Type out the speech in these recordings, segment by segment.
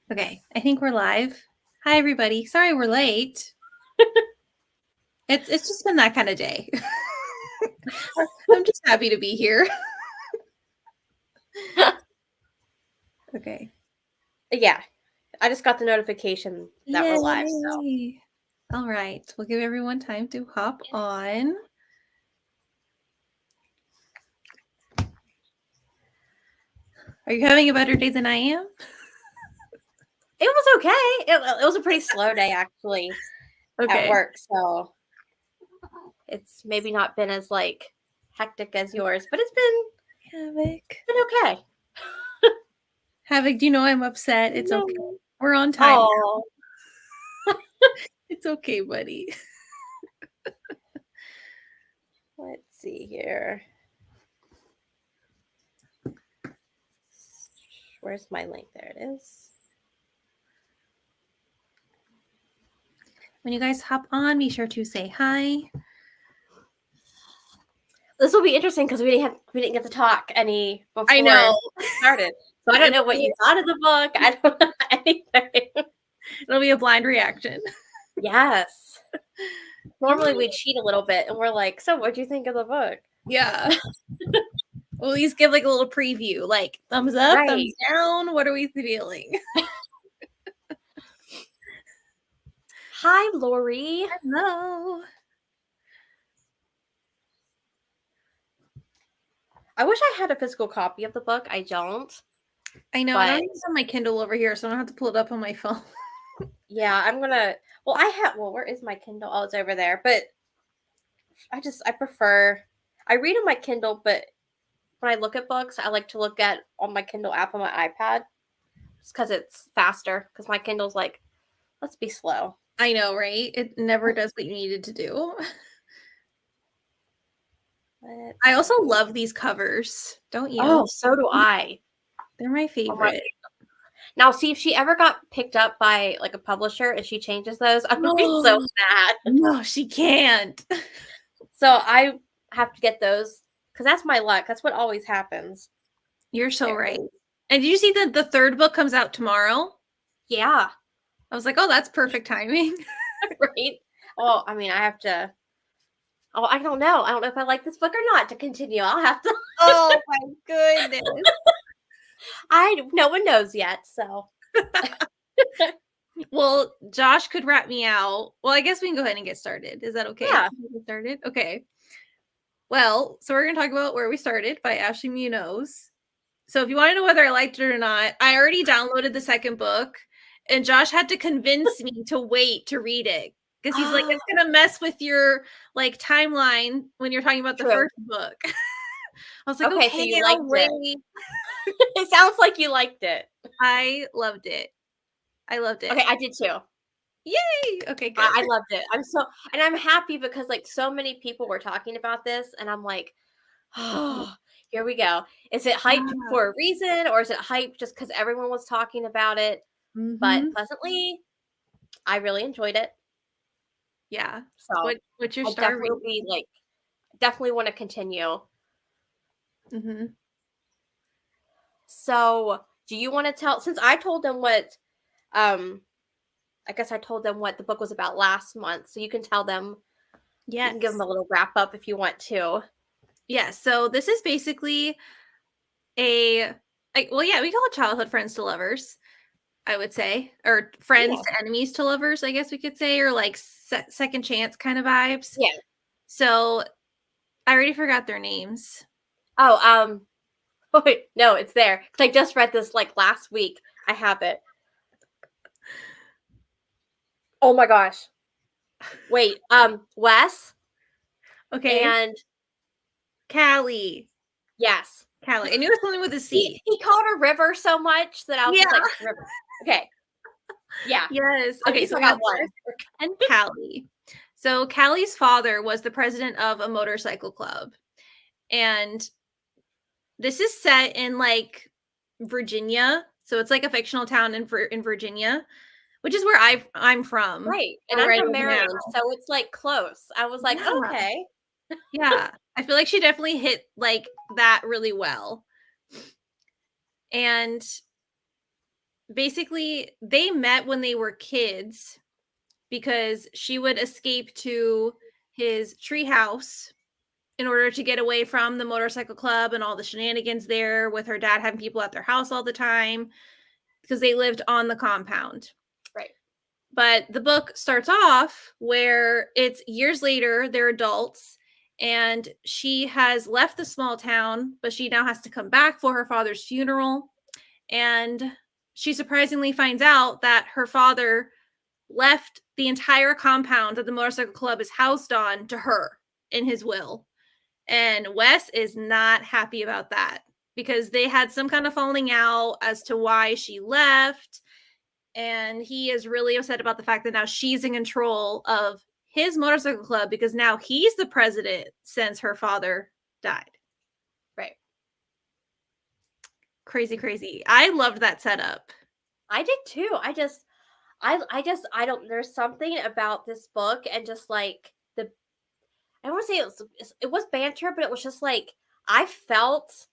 Okay, I think we're live. Hi, everybody. Sorry we're late. It's just been that kind of day. I'm just happy to be here. Okay. Yeah, I just got the notification that we're live. So Yay. All right. We'll give everyone time to hop on. Are you having a better day than I am? it was okay. It was a pretty slow day actually at work. So it's maybe not been as hectic as yours, but it's Havoc. been okay. Havoc, do you know I'm upset? It's okay. We're on time. Oh, It's okay, buddy. let's see here. Where's my link? There it is. When you guys hop on, be sure to say hi. This will be interesting because we didn't get to talk any before I know. we started. So I don't know what you thought of the book. I don't know anything. It'll be a blind reaction. Yes. Normally we cheat a little bit and we're like, so what'd you think of the book? Yeah. We'll at least give like a little preview, like thumbs up, thumbs down. What are we feeling? Hi, Lori. Hello. I wish I had a physical copy of the book. I don't. I know. I don't even have my Kindle over here, so I don't have to pull it up on my phone. Yeah, I'm gonna. Well, where is my Kindle? Oh, it's over there. But I prefer. I read on my Kindle, but when I look at books, I like to look at on my Kindle app on my iPad, just because it's faster. Because my Kindle's like, let's be slow. I know, right? It never does what you needed to do. I also love these covers. Don't you? Oh, so do I. They're my favorite. Now, see if she ever got picked up by like a publisher and she changes those, I'm gonna be so mad. No, she can't. So I have to get those because that's my luck. That's what always happens. You're so right. And did you see that the third book comes out tomorrow? Yeah. I was like, oh, that's perfect timing. Right? Well, I mean, I have to. Oh, I don't know. I don't know if I like this book or not to continue. I'll have to. Oh my goodness. No one knows yet, so. Well, Josh could rat me out. Well, I guess we can go ahead and get started. Is that okay? Yeah. Get started? Okay. Well, so we're going to talk about Where We Started by Ashley Munoz. So if you want to know whether I liked it or not, I already downloaded the second book, and Josh had to convince me to wait to read it because he's like, it's going to mess with your like timeline when you're talking about the first book. I was like, okay, so you liked it. It sounds like you liked it. I loved it. Okay, I did too. Yay! Okay, good. I loved it. I'm happy because like so many people were talking about this, and I'm like, oh, here we go. Is it hyped for a reason, or is it hyped just because everyone was talking about it? Mm-hmm. But pleasantly, I really enjoyed it. Yeah. So what's your star rating? Definitely want to continue. Mm-hmm. So, do you want to tell? Since I told them what, I guess I told them what the book was about last month, so you can tell them. Yeah, you can give them a little wrap up if you want to. Yeah. So this is basically we call it childhood friends to lovers, I would say, or friends to enemies to lovers, I guess we could say, or like second chance kind of vibes. Yeah. So I already forgot their names. Oh, wait, no, it's there. I just read this like last week. I have it. Oh my gosh. Wait, Wes. Okay. And Callie. Yes. Callie. I knew it was something with a C. He called her River so much that I was just like, River. Okay. Yeah. Yes. Okay, so we got one. And Callie. So Callie's father was the president of a motorcycle club. And this is set in like Virginia. So it's like a fictional town in Virginia, which is where I'm from. Right. And I'm from Maryland, so it's like close. I was like, okay. Yeah. I feel like she definitely hit like that really well. And basically they met when they were kids because she would escape to his treehouse in order to get away from the motorcycle club and all the shenanigans there with her dad having people at their house all the time because they lived on the compound. Right. But the book starts off where it's years later, they're adults, and she has left the small town, but she now has to come back for her father's funeral. And she surprisingly finds out that her father left the entire compound that the motorcycle club is housed on to her in his will. And Wes is not happy about that because they had some kind of falling out as to why she left. And he is really upset about the fact that now she's in control of his motorcycle club because now he's the president since her father died. Right. Crazy, crazy. I loved that setup. I did too. I don't. There's something about this book and just like the. I don't want to say it was banter, but it was just like I felt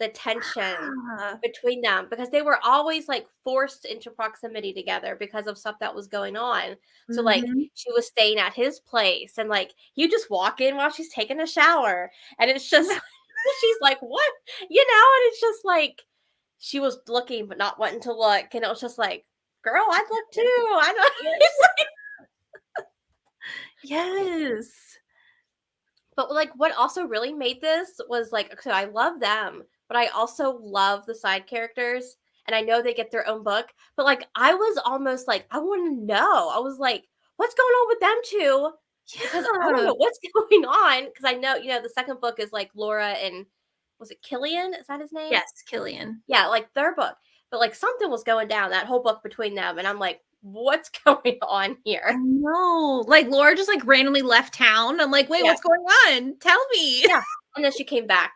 the tension between them because they were always like forced into proximity together because of stuff that was going on. So like she was staying at his place and like you just walk in while she's taking a shower and it's just she's like, what? And it's just like she was looking but not wanting to look. And it was just like, girl, I'd look too. I know. Yes. But like what also really made this was like, so I love them, but I also love the side characters. And I know they get their own book, but like I was almost like, I want to know. I was like, what's going on with them two? Because I want to know what's going on. Because I know, the second book is like Laura and was it Killian? Is that his name? Yes, Killian. Yeah, like their book. But like something was going down that whole book between them. And I'm like, what's going on here? No, like Laura just like randomly left town. I'm like, wait, what's going on? Tell me. Yeah. And then she came back.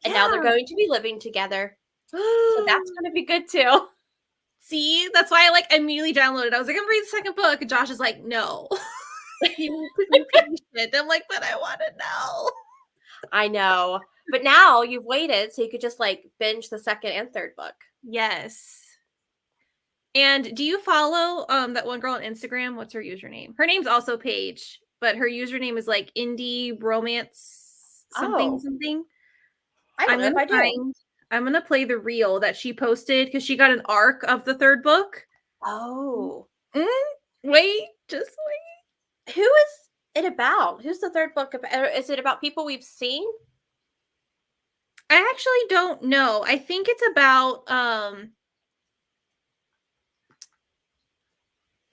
And now they're going to be living together. So that's going to be good too. See, that's why I like immediately downloaded. I was like, I'm gonna read the second book. And Josh is like, no. You need to be patient. I'm like, but I want to know. I know. But now you've waited so you could just like binge the second and third book. Yes. And do you follow that one girl on Instagram? What's her username? Her name's also Paige, but her username is like indie romance something. I don't know if I do. I'm gonna play the reel that she posted because she got an arc of the third book. Oh. Wait, just wait. Who is it about? Who's the third book about? Is it about people we've seen? I actually don't know. I think it's about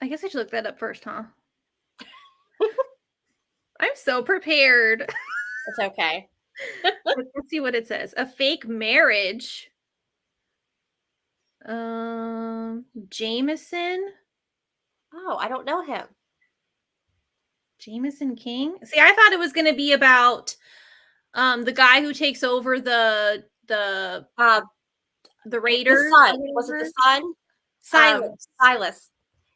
I guess I should look that up first, huh? I'm so prepared. It's okay. Let's see what it says. A fake marriage. Jameson. Oh, I don't know him. Jameson King. See, I thought it was going to be about the guy who takes over the Raiders. The son. Was it the son? Silas.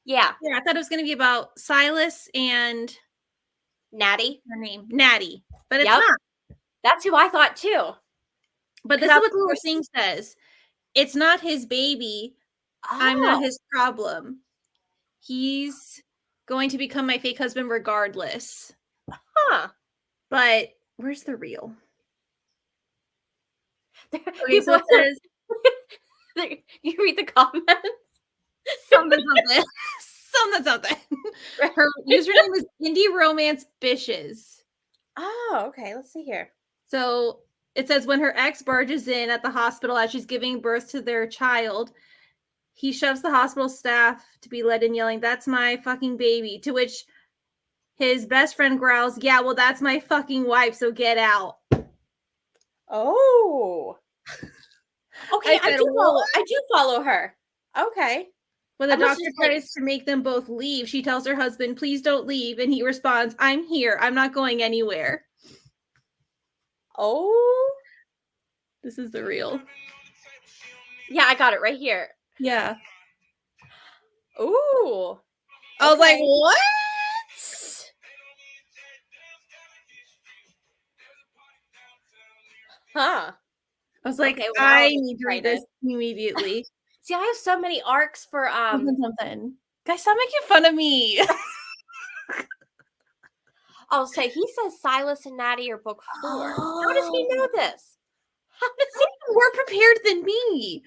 Yeah. Yeah, I thought it was going to be about Silas and Natty. Her name, Natty, but it's not. That's who I thought too. But this is what the little thing says. It's not his baby. Oh. I'm not his problem. He's going to become my fake husband regardless. Huh. But where's the reel? Okay, so it says, you read the comments? Something. Her username is Indie Romance Bishes. Oh, okay. Let's see here. So it says when her ex barges in at the hospital as she's giving birth to their child, he shoves the hospital staff to be led in yelling, "That's my fucking baby." To which his best friend growls, "Yeah, well, that's my fucking wife, so get out." Oh. Okay, I do follow her. Okay. When the doctor tries to make them both leave, she tells her husband, "Please don't leave." And he responds, "I'm here. I'm not going anywhere." Oh. This is the reel. Yeah, I got it right here. Yeah. Ooh. Okay. I was like, what? Huh. I was like, okay, well, I need to read this immediately. See, I have so many arcs for Something. Guys, stop making fun of me. I'll say he says Silas and Natty are book 4. How does he know Oh, this? How does you're even more prepared than me.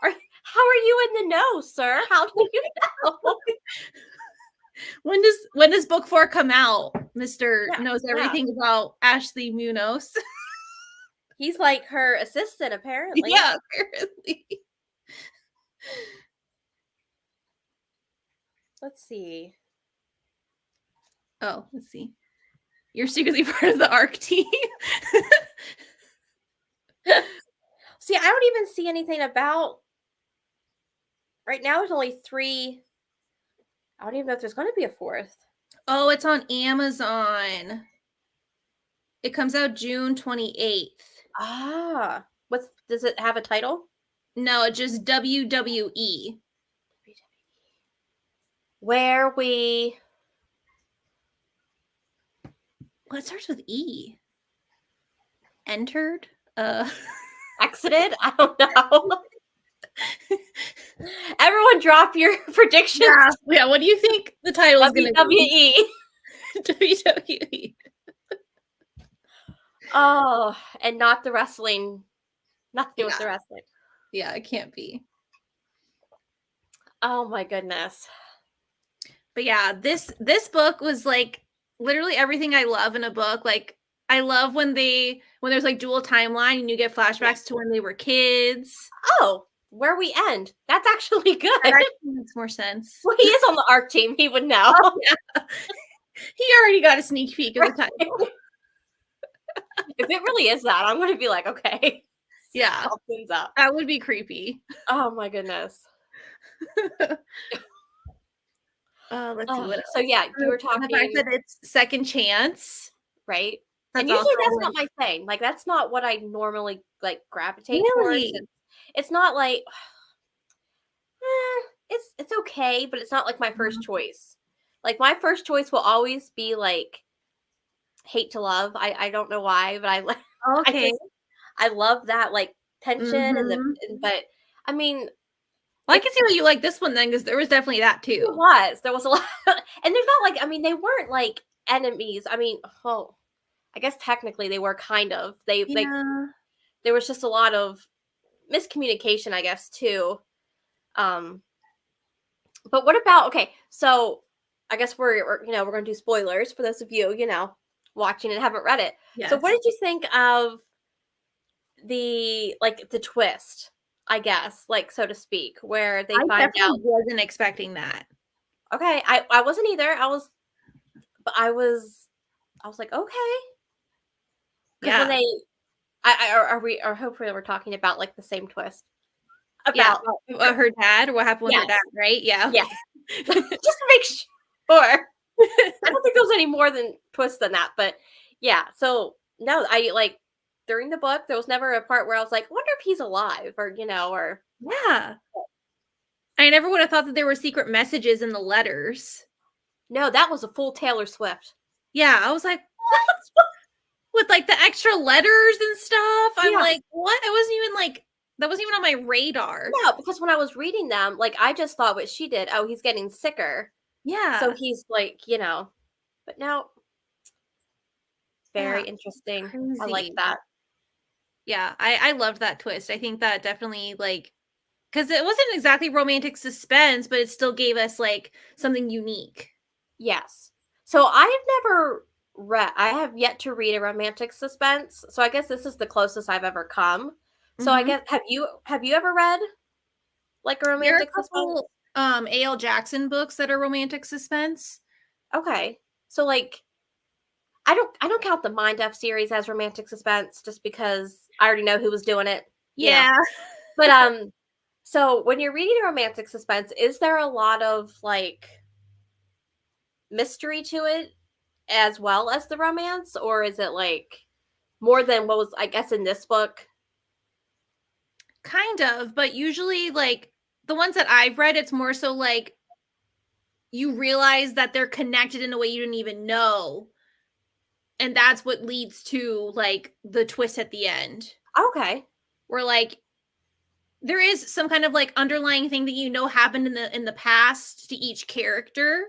how are you in the know, sir? How do you know? When does book 4 come out? Mr. Yeah, knows yeah. everything about Ashley Munoz. He's like her assistant, apparently. Yeah, apparently. Let's see. Oh, let's see. You're secretly part of the ARC team. See, I don't even see anything about. Right now, there's only 3. I don't even know if there's going to be a 4th. Oh, it's on Amazon. It comes out June 28th. Ah, does it have a title? No, it's just WWE. Where we. Well, it starts with E. Entered? Exited? I don't know. Everyone drop your predictions. Yeah, what do you think the title is going to be? WWE. WWE. Oh, and not the wrestling. Nothing with the wrestling. Yeah, it can't be. Oh my goodness. But yeah, this book was like literally everything I love in a book. Like I love when there's like dual timeline and you get flashbacks to when they were kids. Oh, where we end. That's actually good. That actually makes more sense. Well, he is on the ARC team. He would know. Oh, yeah. He already got a sneak peek of the title. If it really is that, I'm going to be like, okay. Yeah. Something's up. That would be creepy. Oh my goodness. Let's see what else. So yeah, you were talking the fact that it's second chance. Right? That's and usually that's also, not my thing. Like that's not what I normally like gravitate really? towards. It's not like it's okay, but it's not like my first choice. Like my first choice will always be like Hate to Love. I don't know why, but Okay. I love that like tension Mhm. but I mean, Well, I can see why you like this one then, because there was definitely that too. there was a lot, and there's not like, I mean, they weren't like enemies. I mean, well, I guess technically they were kind of. There was just a lot of miscommunication, I guess, too. But what about, okay, so I guess we're going to do spoilers for those of you, watching and haven't read it. Yes. So what did you think of the twist, I guess, like, so to speak, where they find out? Wasn't expecting that. Okay, I wasn't either. I was like, okay. Because when they, or hopefully we're talking about like the same twist. About her dad, or what happened with her dad, right? Yeah. Yeah. Just to make sure. I don't think there was any more than twist than that, but yeah. So no, I like during the book, there was never a part where I was like, I wonder if he's alive or, or. Yeah. I never would have thought that there were secret messages in the letters. No, that was a full Taylor Swift. Yeah. I was like, what? With like the extra letters and stuff. I'm like, what? That wasn't even on my radar. No, because when I was reading them, like I just thought what she did, oh, he's getting sicker. Yeah. So he's like, but no. Very interesting. Crazy. I like that. Yeah, I loved that twist. I think that definitely because it wasn't exactly romantic suspense, but it still gave us like something unique. Yes. So I have yet to read a romantic suspense. So I guess this is the closest I've ever come. So I guess have you ever read like a romantic suspense? A.L. Jackson books that are romantic suspense. Okay. So like I don't count the Mind F series as romantic suspense just because I already know who was doing it. Yeah. But so when you're reading a romantic suspense, is there a lot of like mystery to it as well as the romance, or is it like more than what was, I guess, in this book? Kind of, but usually like the ones that I've read, it's more so like you realize that they're connected in a way you didn't even know. And that's what leads to like the twist at the end. Okay. Where like there is some kind of like underlying thing that happened in the past to each character.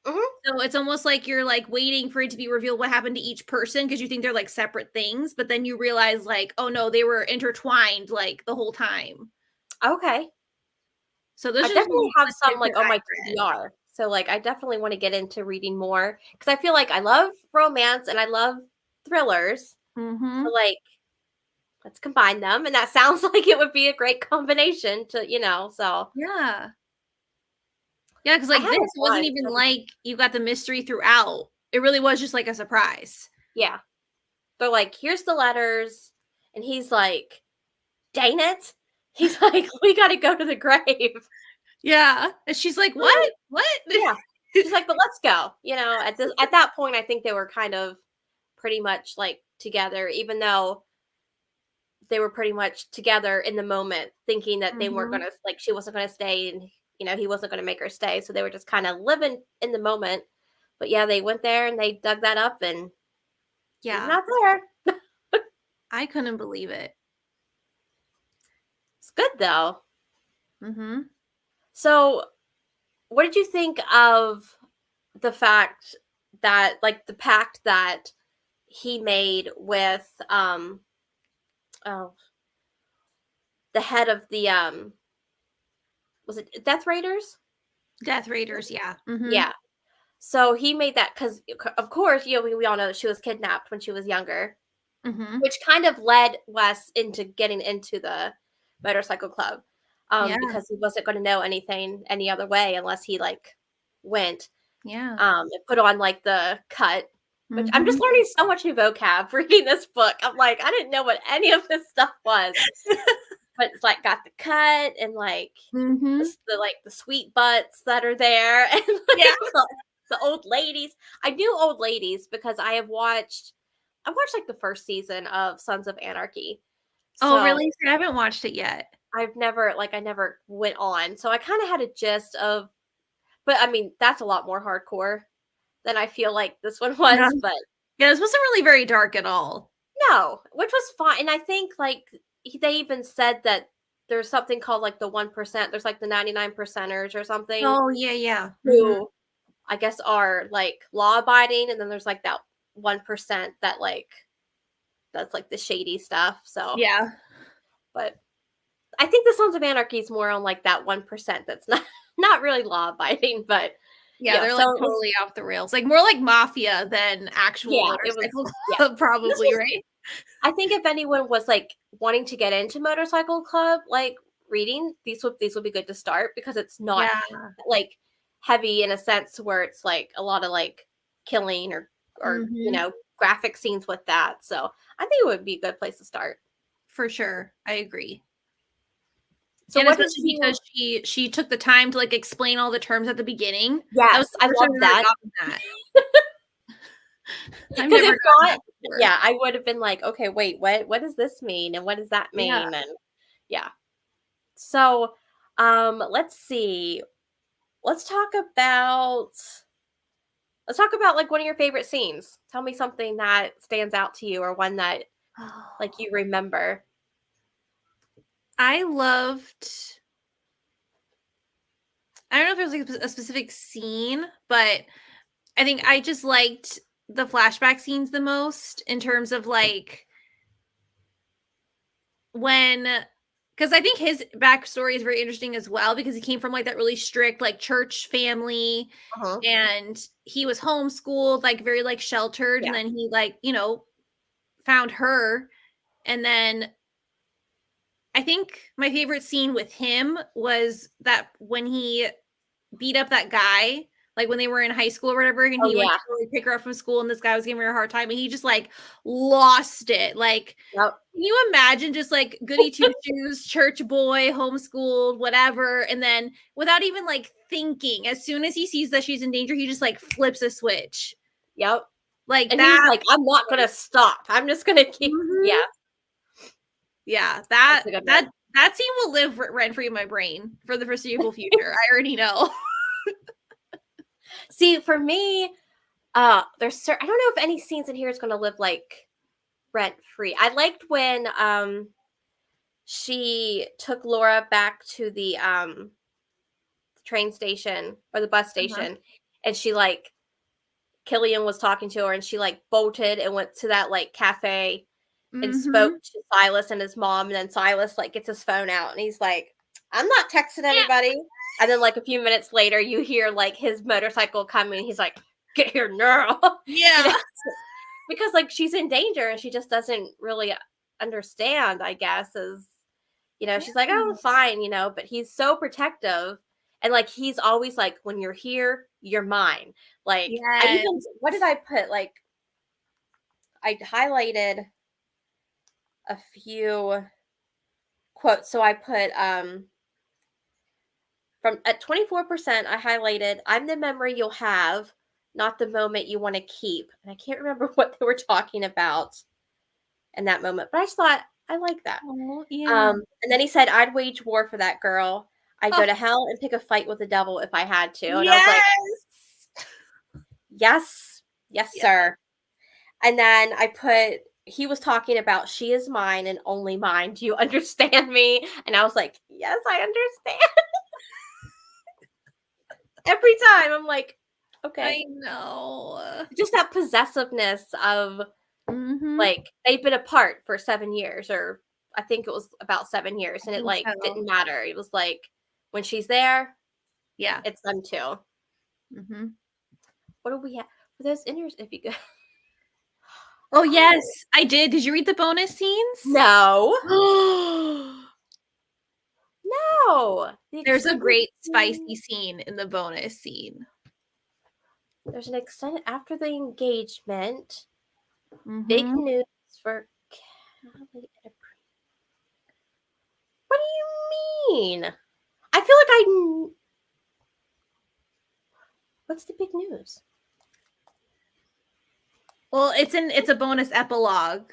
Mm-hmm. So it's almost like you're like waiting for it to be revealed what happened to each person because you think they're like separate things, but then you realize like, oh no, they were intertwined like the whole time. Okay. So those I are just definitely have the some like tidbits on I my read. TBR. So like I definitely want to get into reading more because I feel like I love romance and I love thrillers. So Mm-hmm. like let's combine them, and that sounds like it would be a great combination to. So Yeah. Yeah, because I like this haven't wasn't watched. even like you got the mystery throughout. It really was just like a surprise. Yeah, they're like, here's the letters, and he's like, dang it, he's like, we got to go to the grave. Yeah. And she's like, what? What? Yeah, she's like, but let's go. At that point, I think they were kind of pretty much like together, even though they were pretty much together in the moment, thinking that they weren't Mm-hmm. gonna like she wasn't gonna stay, and he wasn't gonna make her stay. So they were just kind of living in the moment. But yeah, they went there and they dug that up, and he's Yeah. not there. I couldn't believe it. It's good though. Mm-hmm. So, what did you think of the fact that, like, the pact that he made with oh, the head of the was it Death Raiders? Death Raiders, yeah. Mm-hmm. Yeah. So he made that because, of course, we all know that she was kidnapped when she was younger, Mm-hmm. which kind of led Wes into getting into the motorcycle club, Yeah. because he wasn't going to know anything any other way unless he like went. Yeah. And put on like the cut, which I'm just Mm-hmm. learning so much new vocab reading this book. I'm like, I didn't know what any of this stuff was, but it's like got the cut and like Mm-hmm. the sweet butts that are there, and Yeah. like the old ladies. I knew old ladies because I watched like the first season of Sons of Anarchy. Oh, So really? I haven't watched it yet. I never went on. So I kind of had a gist of, but I mean, that's a lot more hardcore than I feel like this one Yeah. was, but Yeah, this wasn't really very dark at all. no, which was fine. And I think like they even said that there's something called like the 1%. There's like the 99 percenters or something Oh, yeah, yeah. Mm-hmm. who I guess are like law abiding, and then there's like that 1% that like that's like the shady stuff. So, Yeah. but I think the Sons of Anarchy is more on like that 1% that's not really law abiding, but Yeah, yeah. they're So like it was, totally off the rails. Like more like mafia than actual yeah, it was, motorcycle yeah. club, This probably, was right? I think if anyone was like wanting to get into motorcycle club like reading, these would be good to start because it's not Yeah. like heavy in a sense where it's like a lot of like killing or Mm-hmm. graphic scenes with that. So I think it would be a good place to start. For sure. I agree. So And what did especially you because she took the time to like explain all the terms at the beginning. That was Yes, the I first time love I've ever that. gotten that. I've Because never if gotten not, that before. yeah, I would have been like, okay, wait, what does this mean? And what does that Yeah. mean? And yeah. So let's see. Let's talk about Let's talk about like one of your favorite scenes. Tell me something that stands out to you or one that like you remember. I loved I don't know if there's like a specific scene, but I think I just liked the flashback scenes the most in terms of like when because I think his backstory is very interesting as well because he came from like that really strict like church family Uh-huh. and he was homeschooled, like very like sheltered, and Yeah. then he like, found her. And then I think my favorite scene with him was that when he beat up that guy, like when they were in high school or whatever, and Oh he went yeah. to go like, pick her up from school, and this guy was giving her a hard time, and he just like lost it. Like, Yep. can you imagine just like goody two shoes, church boy, homeschooled, whatever, and then without even like thinking, as soon as he sees that she's in danger, he just like flips a switch. Yep. Like And he's that. like, I'm not gonna stop. I'm just gonna keep Mhm. yeah, Yeah, that's that a good that one. that scene will live rent free in my brain for the foreseeable future. I already know. See, for me, I don't know if any scenes in here is gonna live like rent free. I liked when she took Laura back to the train station or the bus Uh-huh. station, and she like Killian was talking to her, and she like bolted and went to that like cafe and spoke Mhm. to Silas and his mom, and then Silas like gets his phone out and he's like, "I'm not texting Yeah. anybody." And then like a few minutes later, you hear like his motorcycle coming. He's like, "Get here now," you Yeah. know, because like she's in danger and she just doesn't really understand. I guess is she's like, "Oh, fine," but he's so protective. And like he's always like, "When you're here, you're mine." Like I Yes. even what did I put? Like I highlighted a few quotes. So I put from at 24%, I highlighted, "I'm the memory you'll have, not the moment you want to keep." And I can't remember what they were talking about in that moment, but I just thought I like that. Oh, yeah. And then he said, "I'd wage war for that girl. I'd go Oh, to hell and pick a fight with the devil if I had to." And I was like, yes. "Yes, yes, Yeah. sir." And then I put, he was talking about, "She is mine and only mine. Do you understand me?" And I was like, "Yes, I understand." Every time I'm like, okay. I know. Just that possessiveness of Mhm. like they've been apart for 7 years, or I think it was about 7 years, I and it think like so. didn't matter. It was like when she's there, Yeah. it's done too. Mhm. What do we have for those inners? If you go, Oh, yes, oh I did. Did you read the bonus scenes? no, no, the There's a extended great scene. spicy scene in the bonus scene. There's an extended after the engagement. Big Mhm. news for Callie and a What do you mean? I feel like what's the big news? Well, it's a bonus epilogue.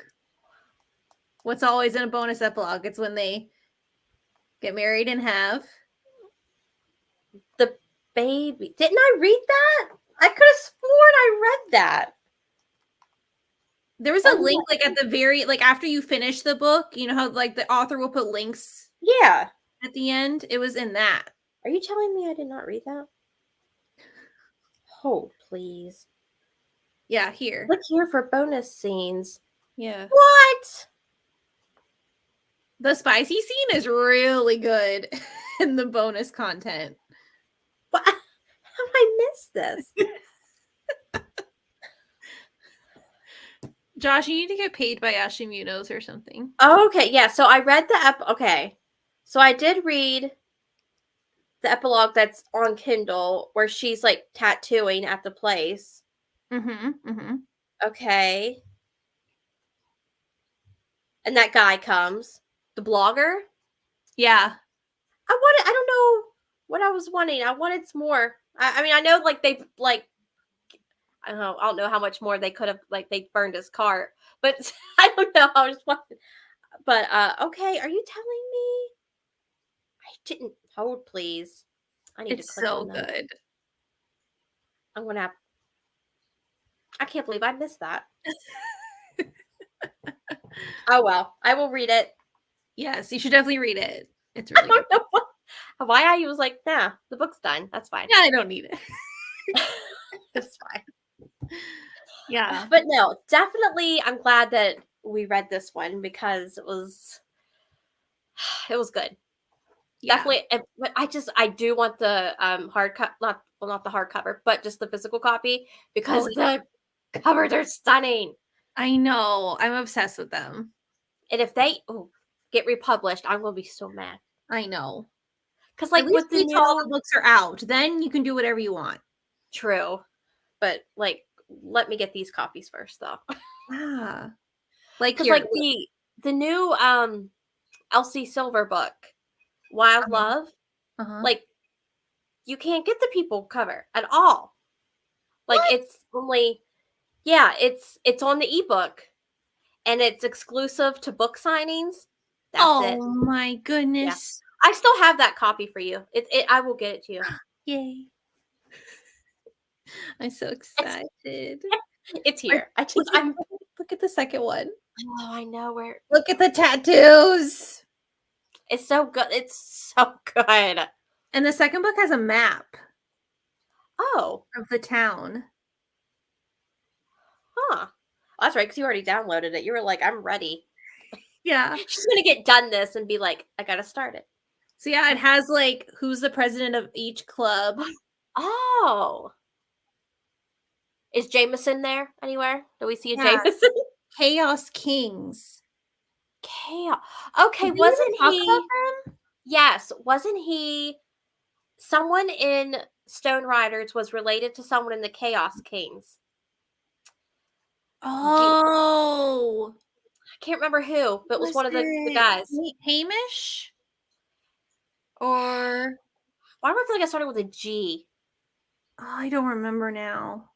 What's always in a bonus epilogue? It's when they get married and have. The baby. Didn't I read that? I could have sworn I read that. There was Or a link like at the very like after you finish the book, you know how like the author will put links yeah. at the end? It was in that. Are you telling me I did not read that? Oh, please. Yeah, here. Look here for bonus scenes. Yeah. What? The spicy scene is really good in the bonus content. What? How did I miss this? Josh, you need to get paid by Ashley Munoz or something. Oh, okay, yeah. So I read the okay. So I did read the epilogue that's on Kindle where she's like tattooing at the place. Mm-hmm. Mm-hmm. Okay. And that guy comes. The blogger. Yeah. I don't know what I was wanting. I wanted some more. I mean, I know like they like I don't know how much more they could have like they burned his car, but I don't know. I was wanting, but okay. Are you telling me I didn't hold? Please, I need to It's click so on that. good. I'm gonna have. I can't believe I missed that. Oh well, I will read it. Yes, you should definitely read it. It's I really good. don't know why I was like, nah, the book's done. That's fine. Yeah, I don't need it. It's fine. Yeah. But no, definitely, I'm glad that we read this one because it was good. Yeah. Definitely, but I do want the hard cut, not the hardcover, but just the physical copy because Oh, the covers are stunning. I know. I'm obsessed with them. And if they get republished, I'm gonna be so mad. I know. Cause At like least with the wait till all the new books are out. Then you can do whatever you want. true, but like let me get these copies first though. Yeah. Like Cause here. like the new Elsie Silver book, Wild Love, Uh-huh. like you can't get the people cover at all. Like What? it's only yeah, it's on the ebook and it's exclusive to book signings. That's it. Oh my Yeah. goodness. I still have that copy for you. I will get it to you. Yay. I'm so It's excited. it's Like, here. look at I'm look at the second one. oh, I know where Look at the tattoos. It's so good. It's so good. And the second book has a map Oh, of the town. huh. Well, that's right, because you already downloaded it. You were like, I'm ready. Yeah. She's gonna get done this and be like, I gotta start it. So yeah, it has like who's the president of each club. Oh. Is Jameson there anywhere? Do we see a Yeah. Jameson? Chaos Kings. Chaos. Did Okay, we ever wasn't talk about he? them? Yes, wasn't he? Someone in Stone Riders was related to someone in the Chaos Kings. Oh, I can't remember who, but it was was one of the it guys. Hamish? Or Why do I feel like I started with a G? I don't remember now.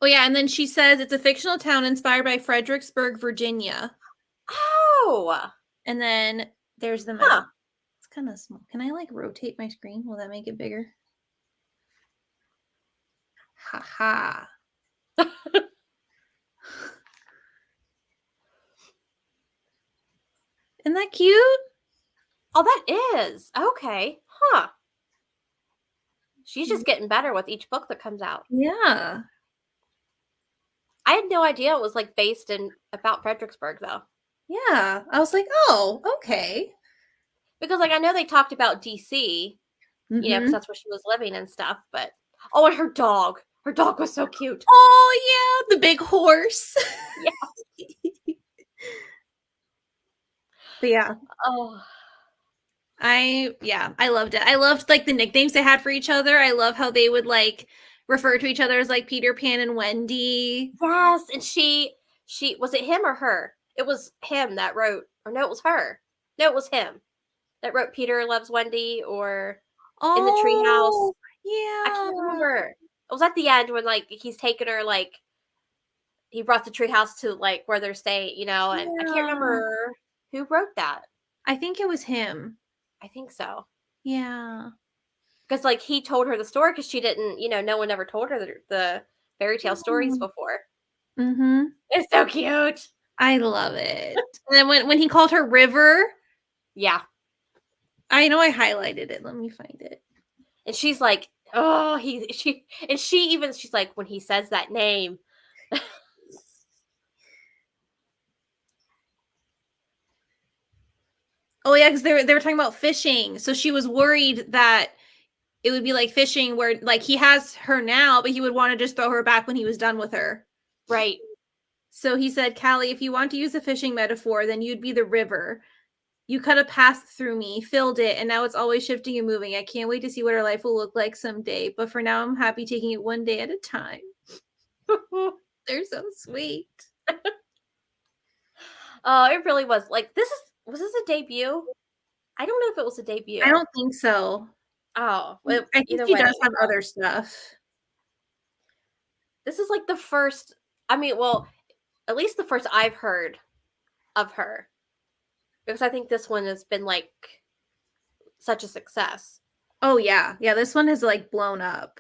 Oh yeah, and then she says it's a fictional town inspired by Fredericksburg, Virginia. Oh, And then there's the map. huh. It's kind of small. Can I like rotate my screen? Will that make it bigger? Ha ha. Isn't that cute? Oh, that is okay, huh? She's just getting better with each book that comes out. Yeah. I had no idea it was like based in about Fredericksburg though, Yeah. I was like, oh, okay. because like I know they talked about DC, because Mm-hmm. that's where she was living and stuff. But oh, and her dog was so cute. Oh yeah, the big horse. Yeah. But yeah. Oh, I loved it. I loved like the nicknames they had for each other. I love how they would like refer to each other as like Peter Pan and Wendy. yes, and she was it him or her? It was him that wrote, or no, it was her. No, it was him that wrote Peter Loves Wendy or in the treehouse. Oh, I can't yeah. remember. It was at the end when like he's taking her like he brought the treehouse to like where they're staying, and I can't Yeah. remember who wrote that. I think it was him. I think so. Yeah. Because like he told her the story because she didn't, no one ever told her the fairy tale stories before. Mm-hmm. It's so cute. I love it. And then when he called her River, Yeah. I know I highlighted it. Let me find it. And she's like, oh, she's like, when he says that name. Oh yeah, because they were talking about fishing. So she was worried that it would be like fishing where like he has her now, but he would want to just throw her back when he was done with her. Right. So he said, Callie, if you want to use a fishing metaphor, then you'd be the river. You cut a path through me, filled it, and now it's always shifting and moving. I can't wait to see what our life will look like someday. But for now, I'm happy taking it one day at a time. They're so sweet. Oh, it really was. Like, was this a debut? I don't know if it was a debut. I don't think so. Oh, I think either she way. does have other stuff. This is like the first, well, at least the first I've heard of her. Because I think this one has been like such a success. Oh yeah. Yeah, this one has like blown up.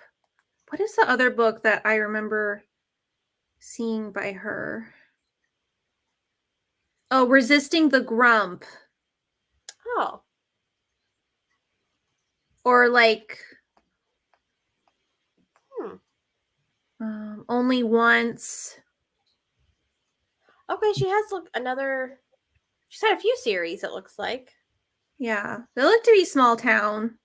What is the other book that I remember seeing by her? Oh, Resisting the Grump. Oh. Or like Hmm. Only Once. Okay, she has she's had a few series, it looks like. Yeah. They look to be small town.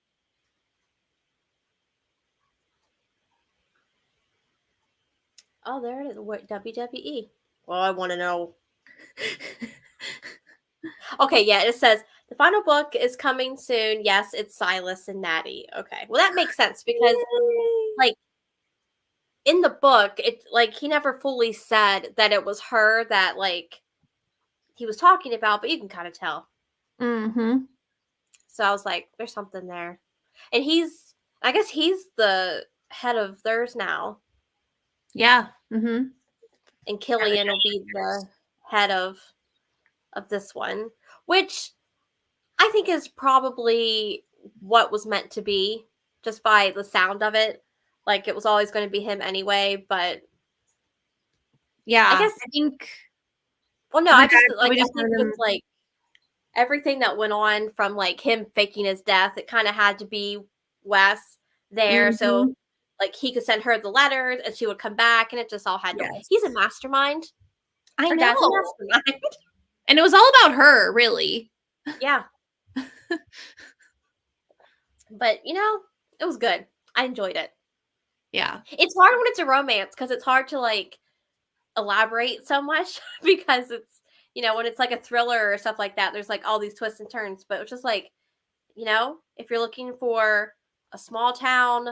Oh, there it is. What, WWE? Well, I want to know. Okay, yeah, it says the final book is coming soon. Yes, it's Silas and Natty. Okay, well that makes sense because like in the book, it like he never fully said that it was her that like he was talking about, but you can kind of tell. Mm-hmm. So I was like, there's something there, and I guess he's the head of theirs now, Yeah. Mm-hmm. and Killian will be the head of this one, which I think is probably what was meant to be, just by the sound of it. Like it was always going to be him anyway, but Yeah. I guess I think well, no, the I dad just like probably I just think wanted with him. like everything that went on from like him faking his death, it kind of had to be Wes there. So Mhm. like he could send her the letters and she would come back and it just all had to he's a Yes. mastermind. I Her dad's a know. mastermind. And it was all about her, really. Yeah. But it was good. I enjoyed it. Yeah. It's hard when it's a romance because it's hard to like elaborate so much because it's when it's like a thriller or stuff like that, there's like all these twists and turns. But it's just like, if you're looking for a small town,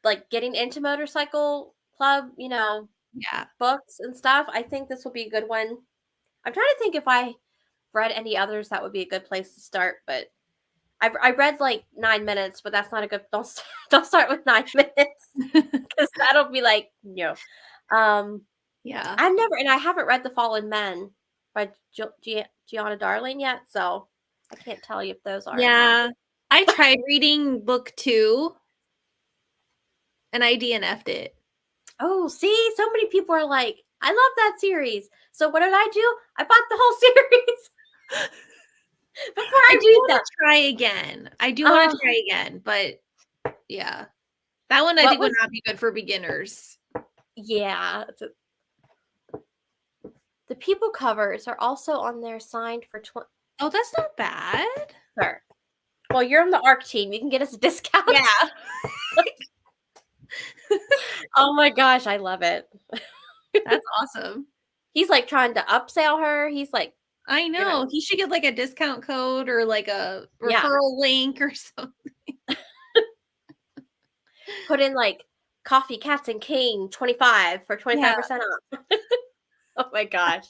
like getting into motorcycle club, Yeah. books and stuff, I think this will be a good one. I'm trying to think if I read any others that would be a good place to start, but I read like 9 minutes, but that's not a good. Don't start with 9 minutes because that'll be like no. Yeah. I haven't read The Fallen Men by Gianna Darling yet, so I can't tell you if those are or not. Yeah. I tried reading book 2 and I DNF'd it. Oh, see, so many people are like, I love that series. So what did I do? I bought the whole series before I I do read want them. to try again. I do want to try again, but yeah. That one I What think would was? not be good for beginners. Yeah. The people covers are also on there signed for 20. Oh, that's not bad. Sure. Well, you're on the ARC team. You can get us a discount. Yeah. Oh my gosh, I love it. That's awesome. He's like trying to upsell her. He's like, I know. He should get like a discount code or like a Yeah. referral link or something. Put in like Coffee Cats and King 25 for 25% off. Oh my gosh.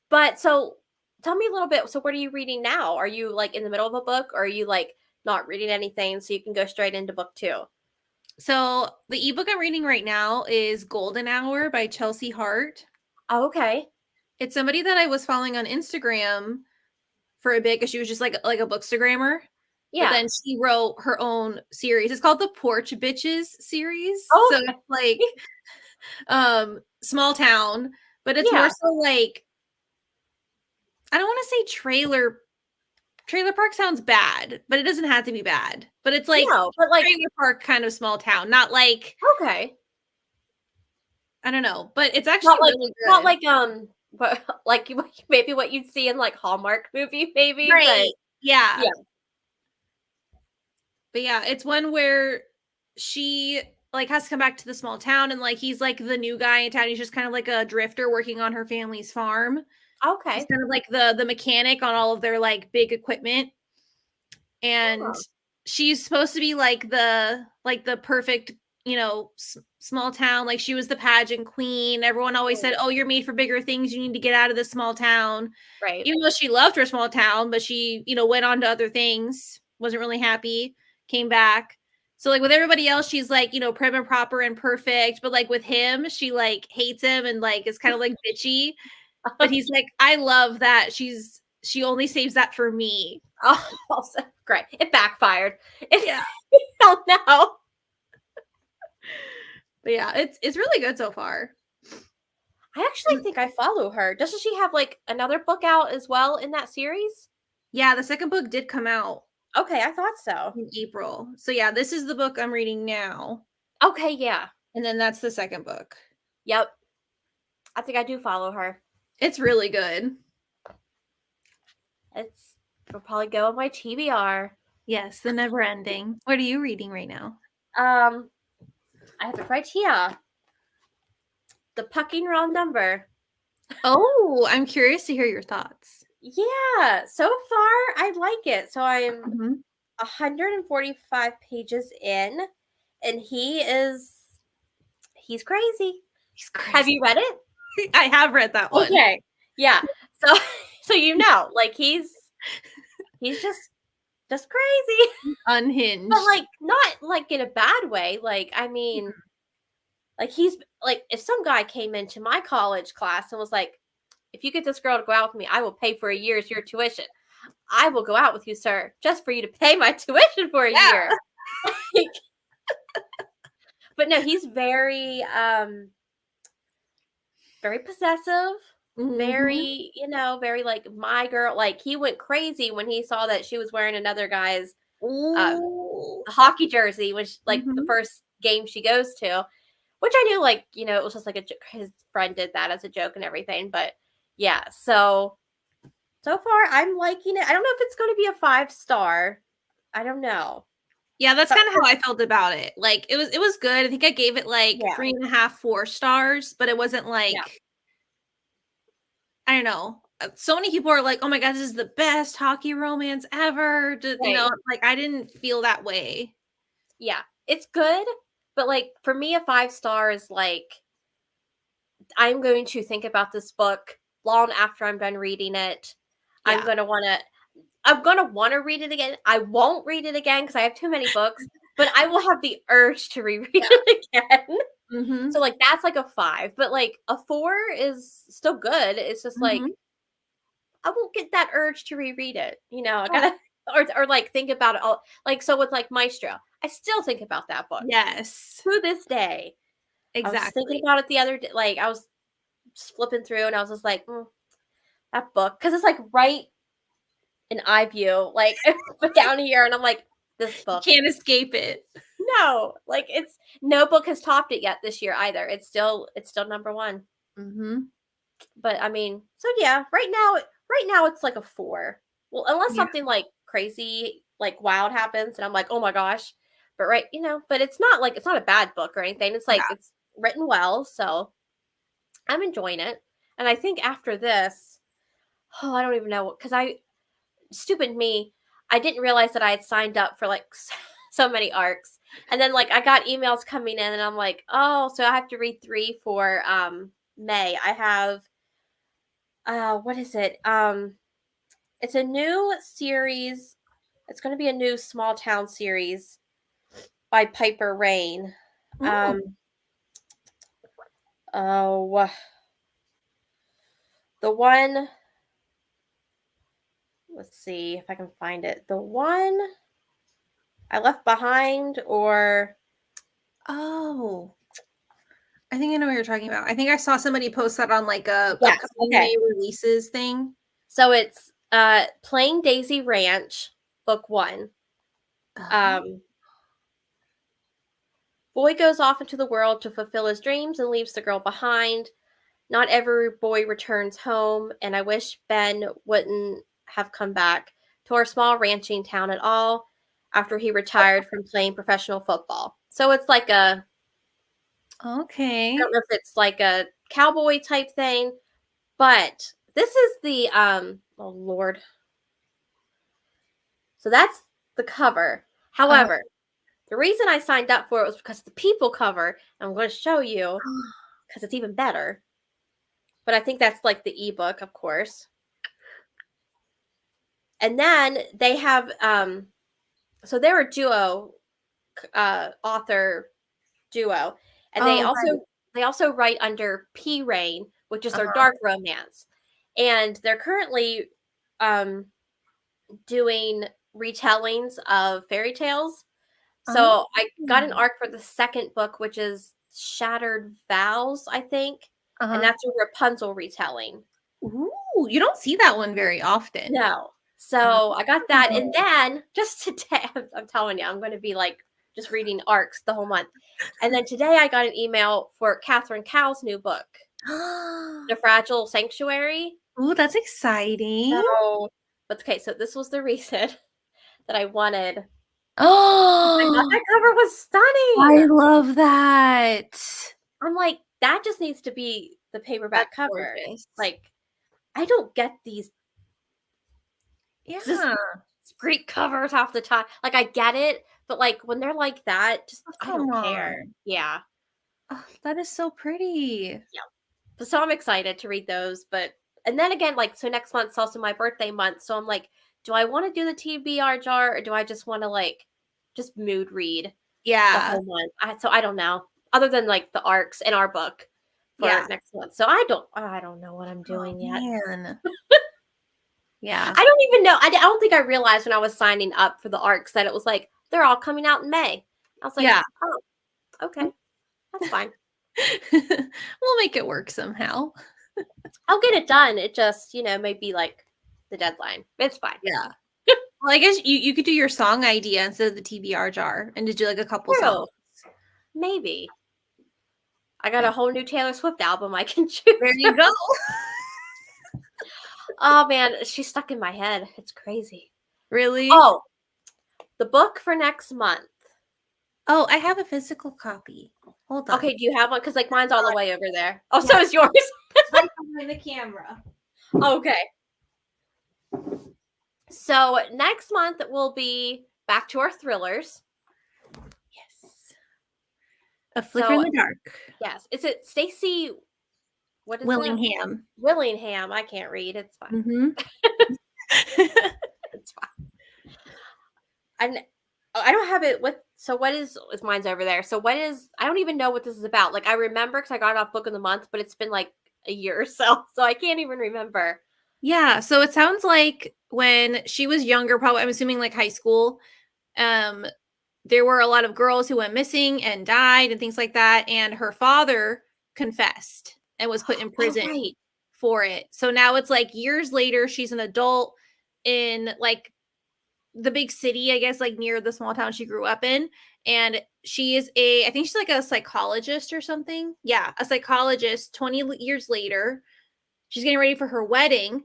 But so tell me a little bit. So what are you reading now? Are you like in the middle of a book or are you like not reading anything so you can go straight into book 2? So the ebook I'm reading right now is Golden Hour by Chelsea Hart. Oh, okay. It's somebody that I was following on Instagram for a bit because she was just like a bookstagrammer. Yeah. But then she wrote her own series. It's called the Porch Bitches series. Oh, so it's like small town, but it's more yeah. so like, I don't want to say trailer park sounds bad, but it doesn't have to be bad. But it's like, No, but like trailer park kind of small town, not like, okay. I don't know, but it's actually really good. Not like but like maybe what you'd see in like Hallmark movie, maybe. Right. But Yeah. yeah. But yeah, it's one where she like has to come back to the small town and like he's like the new guy in town. He's just kind of like a drifter working on her family's farm. Okay. He's kind of like the mechanic on all of their like big equipment. And she's supposed to be like the perfect, small town. Like she was the pageant queen. Everyone always said, "Oh, you're made for bigger things. You need to get out of this small town." Right. Even though she loved her small town, but she, went on to other things. Wasn't really happy. Came back. So like with everybody else, she's like, prim and proper and perfect. But like with him, she like hates him and like is kind of like bitchy. But he's like, I love that she only saves that for me. Oh, also great. It backfired. Yeah. Oh no. But yeah, it's really good so far. I actually think I follow her. Doesn't she have like another book out as well in that series? Yeah, the second book did come out. Okay, I thought so. In April. So yeah, this is the book I'm reading now. Okay, yeah. And then that's the second book. Yep. I think I do follow her. It's really good. It'll probably go on my TBR. Yes, the never ending. What are you reading right now? I have it right here. The Pucking Round Number. Oh, I'm curious to hear your thoughts. Yeah, so far I like it. So I'm 145 pages in, and he's crazy. He's crazy. Have you read it? I have read that one. Okay. Yeah. So like he's just crazy. Unhinged. But like not like in a bad way. Like I mean, like he's like if some guy came into my college class and was like, if you get this girl to go out with me, I will pay for a year's your tuition. I will go out with you, sir, just for you to pay my tuition for a year. But no, he's very possessive. Mhm. very, very like my girl. Like he went crazy when he saw that she was wearing another guy's um Ooh. hockey jersey, which like the Mhm. first game she goes to, which I knew like, it was just like a his friend did that as a joke and everything, but yeah, so far I'm liking it. I don't know if it's going to be a 5 star. I don't know. Yeah, that's But kinda how I felt about it. Like, it was good. I think I gave it, like, yeah, 3.5, 4 stars, but it wasn't yeah, like I don't know. So many people are like, "Oh my god, this is the best hockey romance ever." right. Like, I didn't feel that way. Yeah. It's good, but like for me a 5 star is like I'm going to think about this book long after I'm done reading it. I'm Yeah. going to want to I'm gonna want to read it again. I won't read it again because I have too many books, but I will have the urge to reread Yeah. it again. So Mhm. like that's like a 5, but like a 4 is still good. It's just like Mhm. I won't get that urge to reread it. I Yeah. gotta or like think about it all. Like so with like Maestro, I still think about that book Yes. to this day. I was just thinking Exactly. about it the other day. Like I was just flipping through, and I was just like, that book, because it's like right in eye view, like but down here, and I'm like, this You book. can't escape it. No, like it's no book has topped it yet this year either. It's still number one. Mhm. But I mean, so yeah, right now it's like a 4. Well, unless Yeah. something like crazy, like wild happens, and I'm like, oh my gosh. But but it's not a bad book or anything. It's like Yeah. it's written well, so I'm enjoying it. And I think after this, oh, I don't even know because stupid me, I didn't realize that I had signed up for like so many arcs. And then like I got emails coming in and I'm like, "Oh, so I have to read 3 for May." I have what is it? It's a new series. It's going to be a new small town series by Piper Rain. Mm. Um oh, the one, let's see if I can find it. The one I left behind, or Oh. I think I know what you're talking about. I think I saw somebody post that on, like, a yes, upcoming okay. May releases thing. So it's Plain Daisy Ranch, book 1. Oh. Um, boy goes off into the world to fulfill his dreams and leaves the girl behind. Not every boy returns home, and I wish Ben wouldn't have come back to our small ranching town at all after he retired from playing professional football. So it's like I don't Okay. know if it's like a cowboy type thing, but this is the oh Lord. So that's the cover. Uh However, the reason I signed up for it was because the people cover, and I'm going to show you because it's even better. But I think that's like the ebook, of course. And then they have so they're a duo author duo, and they Oh, also right. they also write under P Rain, which is their Uh-huh. dark romance. And they're currently um doing retellings of fairy tales. Oh. So I got an arc for the second book, which is Shattered Vows, I think, and Uh-huh. that's a Rapunzel retelling. Ooh, you don't see that one very often. No. So I got that. And Oh. then just today, I'm telling you, I'm going to be like just reading arcs the whole month. And then today I got an email for Catherine Cow's new book, The Fragile Sanctuary. Ooh, that's exciting. So, but okay, so this was the reason that I wanted. I thought Oh, that cover was stunning. I love that. I'm like, that just needs to be the That's paperback cover. gorgeous. Like, I don't get these just Yeah. great covers off the top. Like, I get it, but like when they're like that, just Oh, I come don't care. on. Yeah. Oh, that is so pretty. Yeah. So I'm excited to read those. But and then again, like so next month's also my birthday month. So I'm like, do I want to do the TBR jar or do I just want to like just mood read the Yeah. whole month? So I don't know. Other than like the arcs in our book for Yeah. next month. So I don't know what I'm Oh, doing yet. man. Yeah. I don't even know. I don't think I realized when I was signing up for the arcs that it was like they're all coming out in May. I was like, Yeah. oh, okay, that's fine. We'll make it work somehow. I'll get it done. It just, may be like the deadline. It's fine. Yeah. Well, I guess you could do your song idea instead of the TBR jar and just do like a couple True. songs. Maybe. I got a Yeah. whole new Taylor Swift album I can choose. There you go. Oh man, she's stuck in my head. It's crazy. Really? Oh, the book for next month. Oh, I have a physical copy. Hold on. Okay, do you have one? Because like mine's all the way over there. Oh, Yeah. so is yours. Right behind the camera. Okay. So next month will be back to our thrillers. Yes. A Flicker in the Dark. Yes. Is it Stacy? What is Willingham. it? Willingham. I can't read. It's fine. Mm-hmm. It's fine. And I don't have it with. So what is mine's over there? So what is? I don't even know what this is about. Like I remember because I got it off Book of the Month, but it's been like a year or so I can't even remember. Yeah, so it sounds like when she was younger, probably I'm assuming like high school, there were a lot of girls who went missing and died and things like that, and her father confessed and was put in prison right. for it. So now it's like years later, she's an adult in like the big city, I guess, like near the small town she grew up in, and she is I think she's like a psychologist or something. Yeah, a psychologist 20 years later. She's getting ready for her wedding.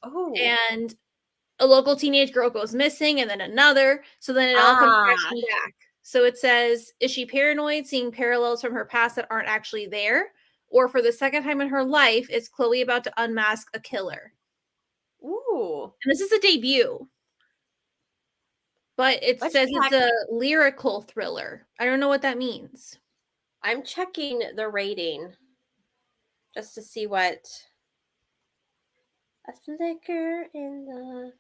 Oh. And a local teenage girl goes missing, and then another. So then it all comes crashing back. So it says, is she paranoid, seeing parallels from her past that aren't actually there? Or for the second time in her life, is Chloe about to unmask a killer? Ooh. And this is a debut. But it says it's a lyrical thriller. I don't know what that means. I'm checking the rating just to see what. A flicker in the.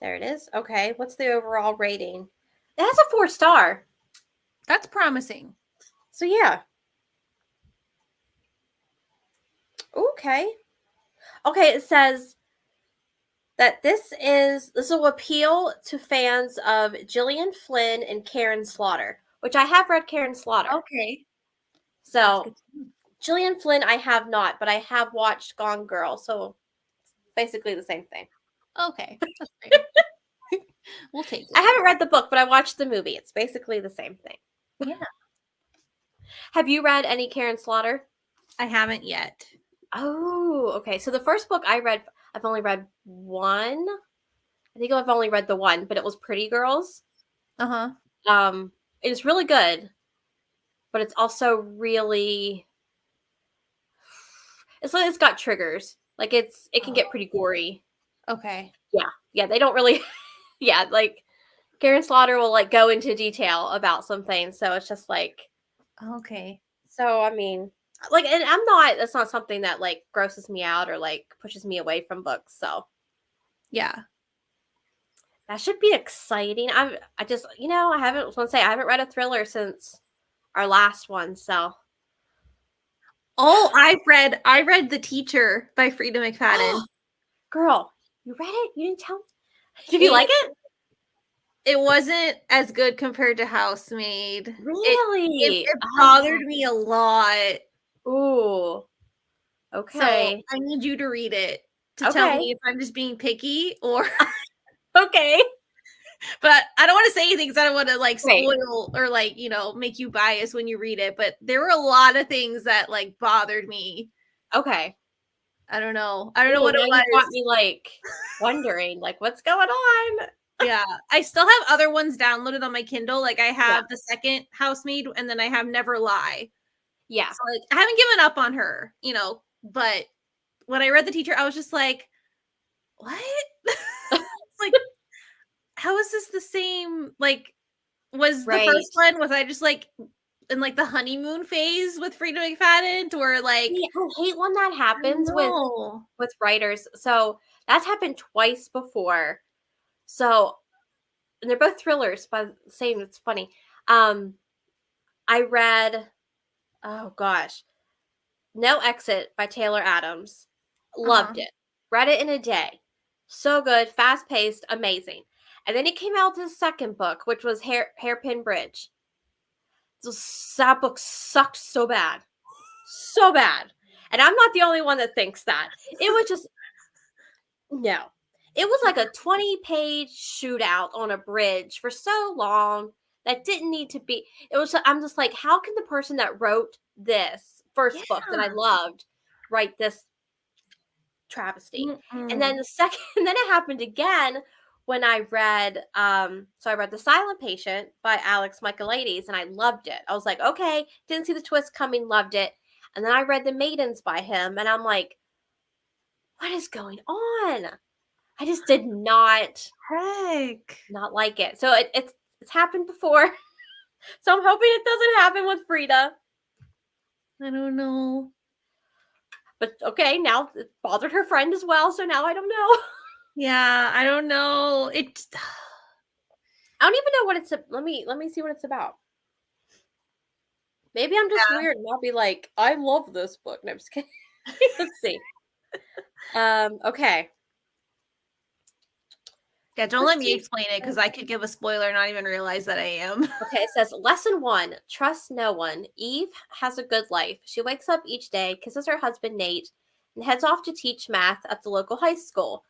There it is. Okay, what's the overall rating? It has a 4-star. That's promising. So yeah. Okay. Okay, it says that this will appeal to fans of Gillian Flynn and Karen Slaughter, which I have read Karen Slaughter. Okay. So Gillian Flynn I have not, but I have watched Gone Girl, so it's basically the same thing. Okay. That's great. We'll take it. I haven't read the book, but I watched the movie. It's basically the same thing. Yeah. Have you read any Karen Slaughter? I haven't yet. Oh, okay. So the first book I read, I've only read one. I think I've only read the one, but it was Pretty Girls. Uh-huh. It is really good, but it's also really it's got triggers. Like it can get pretty gory. Okay. Yeah, they don't really yeah, like Karen Slaughter will like go into detail about some things, so it's just like okay. So I mean, like, and that's not something that like grosses me out or like pushes me away from books. So yeah, that should be exciting. I just I haven't read a thriller since our last one. So I read The Teacher by Frida McFadden. Girl, you read it? You didn't tell me. Did you like it? It wasn't as good compared to Housemaid. Really? It bothered me a lot. Ooh. Okay. So I need you to read it to tell me if I'm just being picky or okay. But I don't want to say anything because I don't want to like spoil or like, make you biased when you read it. But there were a lot of things that like bothered me. Okay. I don't know. I don't know what it was. You got me like wondering like what's going on. Yeah. I still have other ones downloaded on my Kindle. Like I have the second Housemaid and then I have Never Lie. Yeah. So like I haven't given up on her, but when I read The Teacher, I was just like, what? It's like, how is this the same? Like, was the first one, was I just like in like the honeymoon phase with Frida McFadden or like I hate when that happens with writers. So that's happened twice before. So and they're both thrillers, but the same. It's funny. I read oh gosh. No Exit by Taylor Adams. Loved it. Read it in a day. So good, fast paced, amazing. And then he came out with his second book, which was Hairpin Bridge. That book sucked so bad. So bad. And I'm not the only one that thinks that. It was just, no. It was like a 20-page shootout on a bridge for so long that didn't need to be. It was, I'm just like, how can the person that wrote this first book that I Yeah. loved write this travesty? And then Mm-mm. the second, and then it happened again when I read, so I read The Silent Patient by Alex Michaelides, and I loved it. I was like, okay, didn't see the twist coming, loved it. And then I read The Maidens by him, and I'm like, what is going on? I just did not Heck. like it. So it's happened before. So I'm hoping it doesn't happen with Frida. I don't know. But okay, now it bothered her friend as well, so now I don't know. Yeah, I don't know. It I don't even know what it's. Let me see what it's about. Maybe I'm just weird and I'll be like, I love this book. No, I'm just kidding. Let's see. Okay. Yeah, don't let me Christine. explain it because I could give a spoiler and not even realize that I am. Okay, it says lesson 1: trust no one. Eve has a good life. She wakes up each day, kisses her husband Nate, and heads off to teach math at the local high school.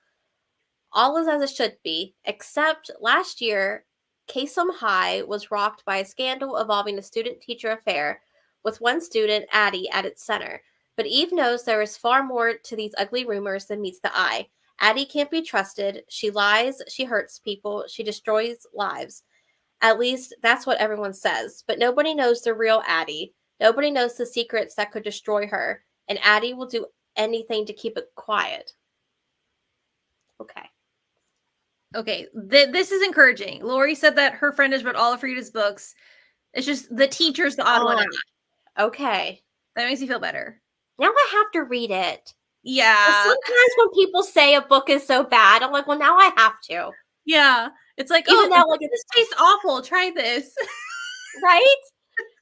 All is as it should be, except last year, Kasem High was rocked by a scandal involving a student-teacher affair, with one student, Addie, at its center. But Eve knows there is far more to these ugly rumors than meets the eye. Addie can't be trusted. She lies. She hurts people. She destroys lives. At least that's what everyone says. But nobody knows the real Addie. Nobody knows the secrets that could destroy her. And Addie will do anything to keep it quiet. Okay. Okay, this is encouraging. Lori said that her friend has read all of Frida's books. It's just the teacher's the odd one out. Okay. That makes me feel better. Now I have to read it. Yeah. Sometimes when people say a book is so bad, I'm like, well, now I have to. Yeah. It's like, Even oh, though, like, this tastes awful. Try this. right?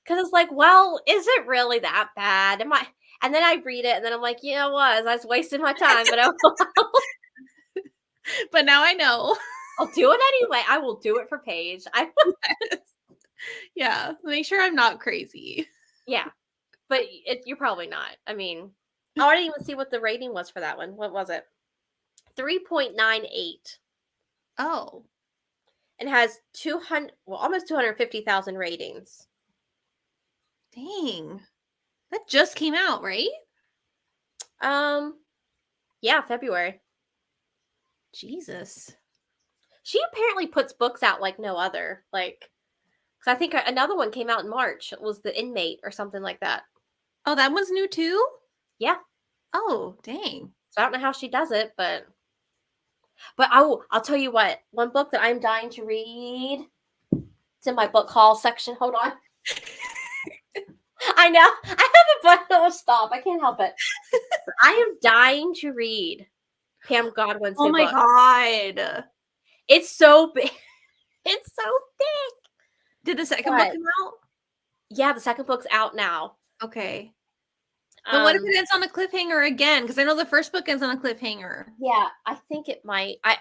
Because it's like, well, is it really that bad? Am I? And then I read it, and then I'm like, you know what? I was wasting my time, but But now I know. I'll do it anyway. I will do it for Paige. Yeah. Make sure I'm not crazy. Yeah, but you're probably not. I mean, I didn't even see what the rating was for that one. What was it? 3.98. Oh. And has almost 250,000 ratings. Dang. That just came out, right? Yeah, February. Jesus. She apparently puts books out like no other. Like, because I think another one came out in March. It was The Inmate or something like that. Oh, that one's new too? Yeah. Oh, dang. So I don't know how she does it, but I'll tell you what. One book that I'm dying to read. It's in my book haul section. Hold on. I know. I have a book that will stop. I can't help it. I am dying to read Pam Godwin's Oh new my book. God. It's so big. It's so big. Did the second book come out? Yeah, the second book's out now. Okay. But what if it ends on a cliffhanger again? Because I know the first book ends on a cliffhanger. Yeah, I think it might. I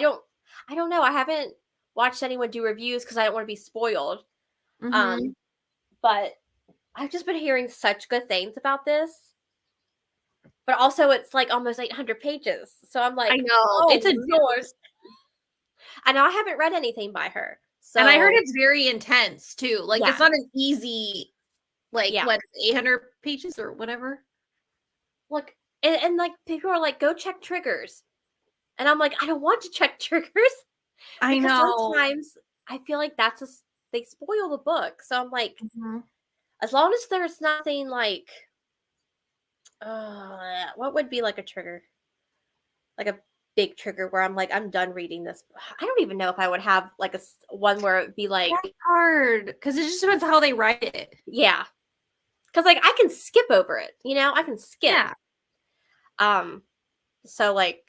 don't know. I haven't watched anyone do reviews because I don't want to be spoiled. Mm-hmm. But I've just been hearing such good things about this. But also, it's like almost 800 pages. So I'm like, I know. oh, It's a Lord. I know I haven't read anything by her. So, and I heard it's very intense too. Like yeah. it's not an easy, like Yeah. what, 800 pages or whatever. Look, and like people are like, go check triggers. And I'm like, I don't want to check triggers. I Because know. sometimes I feel like they spoil the book. So I'm like, Mm-hmm. as long as there's nothing like, what would be like a trigger? Like a big trigger where I'm like, I'm done reading this. I don't even know if I would have like one where it'd be like, That's hard because it just depends how they write it. yeah. Because like I can skip over it, I can skip. Yeah. So like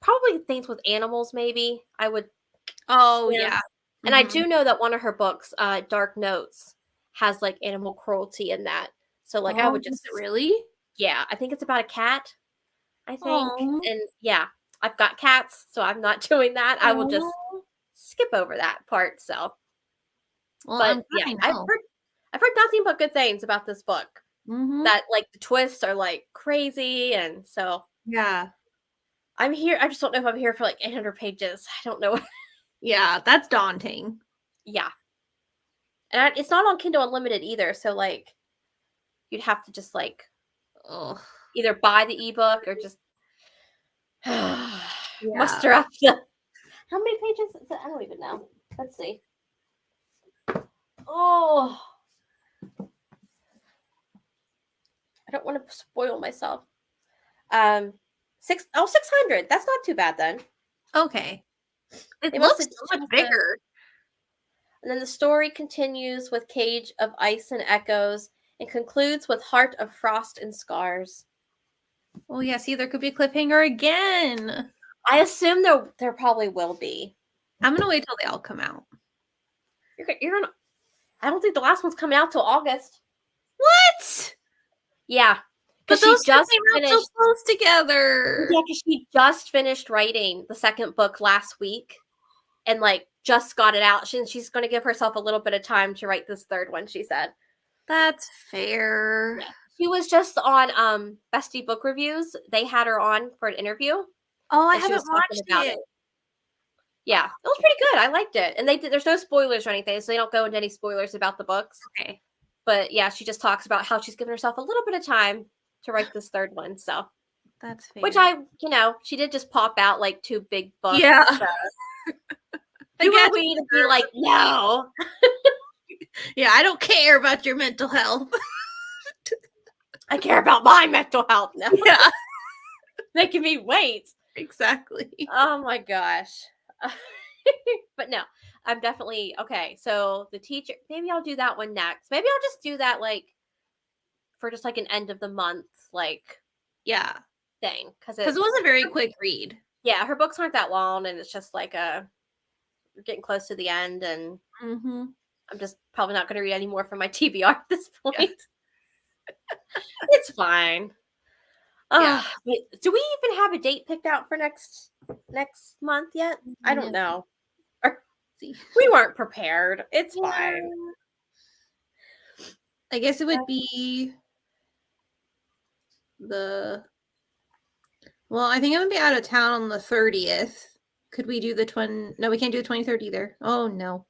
probably things with animals, maybe I would. Oh yeah. And I do know that one of her books, Dark Notes, has like animal cruelty in that. So like I would just really. Yeah, I think it's about a cat. I think, Aww. and yeah, I've got cats, so I'm not doing that. I will just skip over that part. So, well, but I'm glad yeah, I know. I've heard nothing but good things about this book. that like the twists are like crazy, and so Yeah. I'm here. I just don't know if I'm here for like 800 pages. I don't know. Yeah, that's daunting. Yeah, and it's not on Kindle Unlimited either. So like, you'd have to just like Oh, either buy the ebook or just yeah. muster up the. How many pages is it? I don't even know. Let's see. Oh, I don't want to spoil myself. 600. That's not too bad then. Okay. It They must looks have so much changed bigger. And then the story continues with Cage of Ice and Echoes and concludes with Heart of Frost and Scars. Oh yeah, see, there could be a cliffhanger again. I assume there probably will be. I'm gonna wait till they all come out. You're gonna. I don't think the last one's coming out till August. What? Yeah, But because she those two just came out so finished. close together. Yeah, because she just finished writing the second book last week, and like just got it out. She's going to give herself a little bit of time to write this third one. She said. That's fair. Yeah. She was just on Bestie Book Reviews. They had her on for an interview. Oh, I and she haven't was talking watched about it. Yeah, it was pretty good. I liked it, and there's no spoilers or anything, so they don't go into any spoilers about the books. Okay. But yeah, she just talks about how she's given herself a little bit of time to write this third one. So, That's fair. which she did just pop out like 2 big books. Yeah. So. I Who guess are we to be like, no? Yeah, I don't care about your mental health. I care about my mental health now. Yeah, Making me wait. exactly. Oh my gosh. But no, I'm definitely okay. So the teacher, maybe I'll do that one next. Maybe I'll just do that like for just like an end of the month like Yeah, thing because it was a very quick read. Yeah, her books aren't that long, and it's just like we're getting close to the end, and I'm just probably not going to read any more from my TBR at this point. Yeah. It's fine. Yeah. Do we even have a date picked out for next month yet? I don't know. We weren't prepared. It's fine. I guess it would be well, I think I'm gonna be out of town on the 30th. Could we do the no, we can't do the 23rd either. Oh no.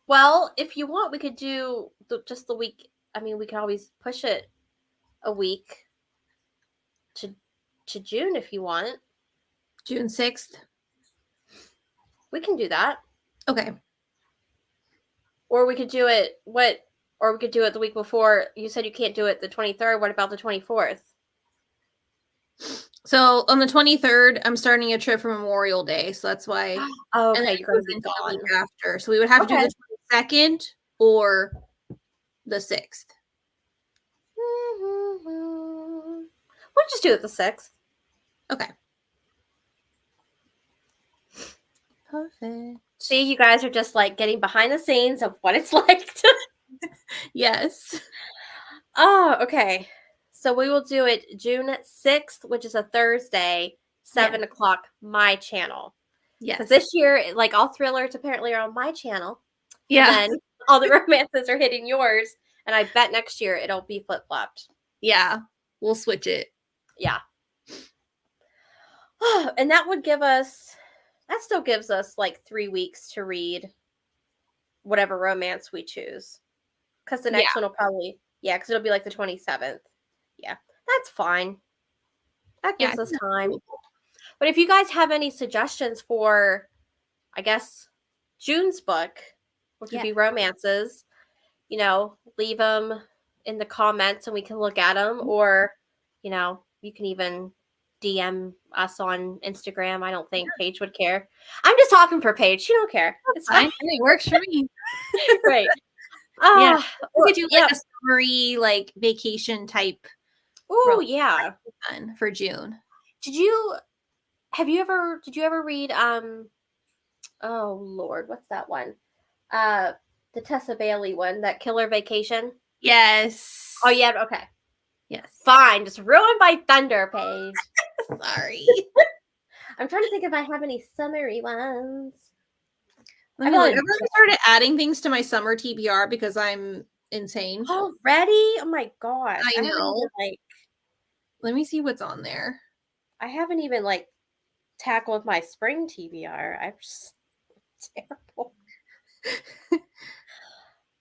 Well, if you want, we could do just the week. I mean, we could always push it a week to June if you want. June 6th. We can do that. Okay. Or we could do it or we could do it the week before. You said you can't do it the 23rd. What about the 24th? So on the 23rd, I'm starting a trip for Memorial Day, so that's why. Oh, okay, you're going to be gone after. So we would have to do the 22nd or the 6th. We'll just do it the 6th. Okay. Perfect. See, you guys are just like getting behind the scenes of what it's like to. Yes. Oh, okay. So we will do it June 6th, which is a Thursday, 7 o'clock, my channel. Yes. Because this year, like all thrillers apparently are on my channel. Yeah. And then all the romances are hitting yours. And I bet next year it'll be flip-flopped. Yeah. We'll switch it. Yeah. And that still gives us like 3 weeks to read whatever romance we choose. Because the next one will probably, because it'll be like the 27th. Yeah, that's fine. That gives us time. But if you guys have any suggestions for, I guess, June's book, which would be romances, leave them in the comments and we can look at them. Or, you can even DM us on Instagram. I don't think Paige would care. I'm just talking for Paige. She don't care. It's fine. It works for me. Right. Yeah. We could do like a summary, like vacation type. Oh, yeah. Fun for June. Did you ever read oh Lord, what's that one? The Tessa Bailey one, that Killer Vacation? Yes. Oh yeah, okay. Yes. Fine, just ruined by thunder, Paige. Sorry. I'm trying to think if I have any summary ones. Let me look. I've already started adding things to my summer TBR because I'm insane. Already? Oh my gosh. I know. Let me see what's on there. I haven't even tackled my spring TBR. I'm just terrible.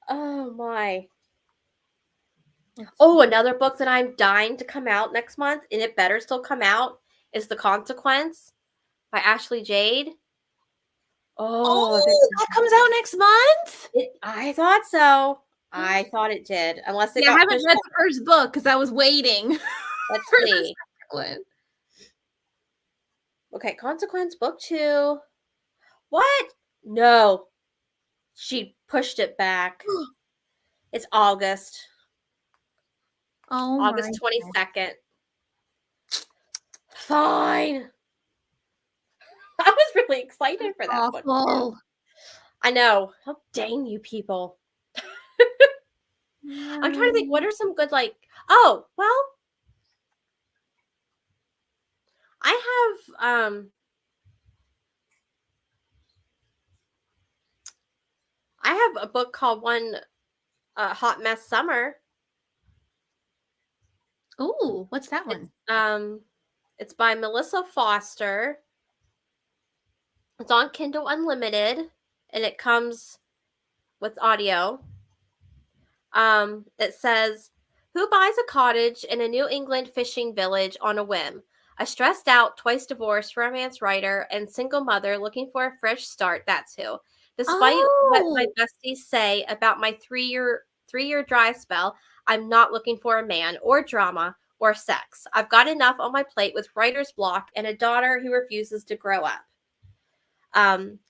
Oh my. Oh, another book that I'm dying to come out next month, and it better still come out, is The Consequence by Ashley Jade. Oh, that comes out next month? I thought so. I thought it did, unless it I got haven't pushed read back. the first book because I was waiting Let's for the see. second one. Okay, Consequence book 2. What? No. She pushed it back. It's August. Oh August my 22nd. Fine. I was really excited for that one. awful. I know. How dang you people. I'm trying to think, what are some good oh, well, I have a book called One Hot Mess Summer. Ooh, what's that one? It's by Melissa Foster. It's on Kindle Unlimited, and it comes with audio. It says, "Who buys a cottage in a New England fishing village on a whim? A stressed out, twice divorced romance writer and single mother looking for a fresh start. That's who. Despite what my besties say about my three year dry spell, I'm not looking for a man or drama or sex. I've got enough on my plate with writer's block and a daughter who refuses to grow up.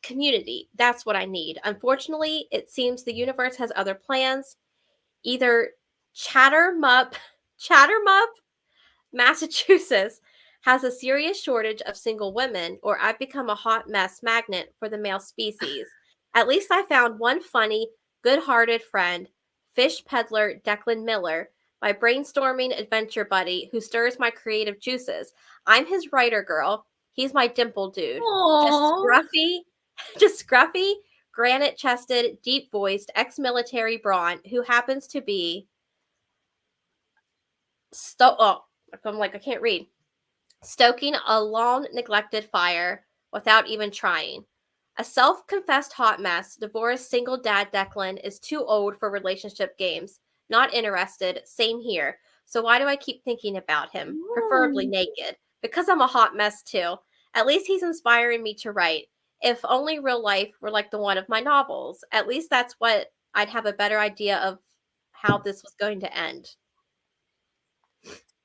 Community. That's what I need. Unfortunately, it seems the universe has other plans. Either Chattermup, Massachusetts has a serious shortage of single women, or I've become a hot mess magnet for the male species. At least I found one funny, good-hearted friend, fish peddler Declan Miller, my brainstorming adventure buddy who stirs my creative juices. I'm his writer girl. He's my dimple dude. Aww. Just scruffy, granite-chested, deep-voiced, ex-military brawn who happens to be I'm I can't read. Stoking a long neglected fire without even trying. A self-confessed hot mess, divorced single dad Declan is too old for relationship games. Not interested. Same here. So why do I keep thinking about him? Preferably naked. Because I'm a hot mess too. At least he's inspiring me to write. If only real life were like the one of my novels. At least that's what I'd have a better idea of how this was going to end.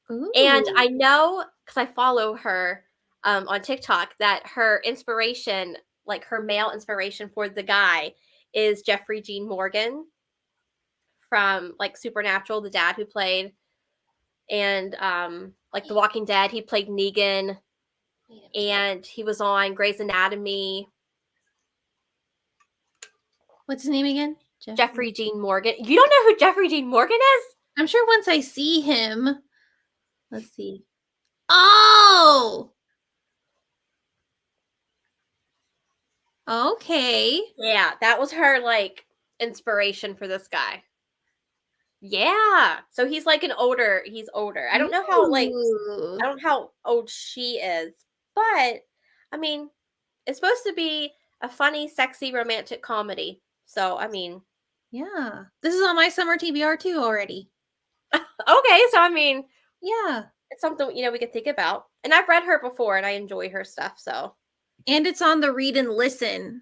And I know, because I follow her on TikTok, that her inspiration, her male inspiration for the guy, is Jeffrey Dean Morgan from Supernatural, the dad who played, and The Walking Dead. He played Negan, and he was on Grey's Anatomy. What's his name again? Jeffrey Dean Morgan. You don't know who Jeffrey Dean Morgan is? I'm sure once I see him. Let's see. Oh! Okay. Yeah, that was her inspiration for this guy. Yeah. So he's he's older. I don't know how old she is, but I mean, it's supposed to be a funny, sexy, romantic comedy. So, I mean, yeah. This is on my summer TBR too already. Okay, so I mean, yeah. It's something, we could think about. And I've read her before and I enjoy her stuff, so. And it's on the read and listen.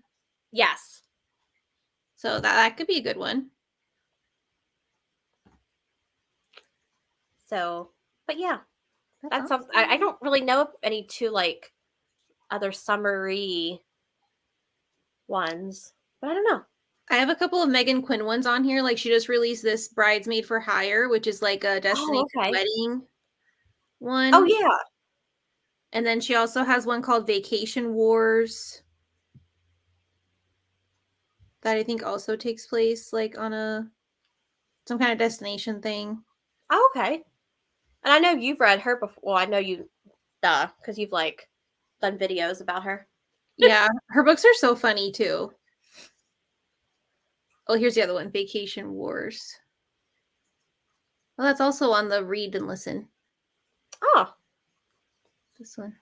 Yes. So that could be a good one. So, but yeah. That's something. I don't really know any two other summery ones, but I don't know. I have a couple of Megan Quinn ones on here. She just released this Bridesmaid for Hire, which is a destination wedding one. Oh, yeah. And then she also has one called Vacation Wars that I think also takes place on some kind of destination thing. Oh, okay. And I know you've read her before. Well, I know you, because you've done videos about her. Yeah, her books are so funny too. Oh, here's the other one, Vacation Wars. Well, that's also on the read and listen. Oh, This one.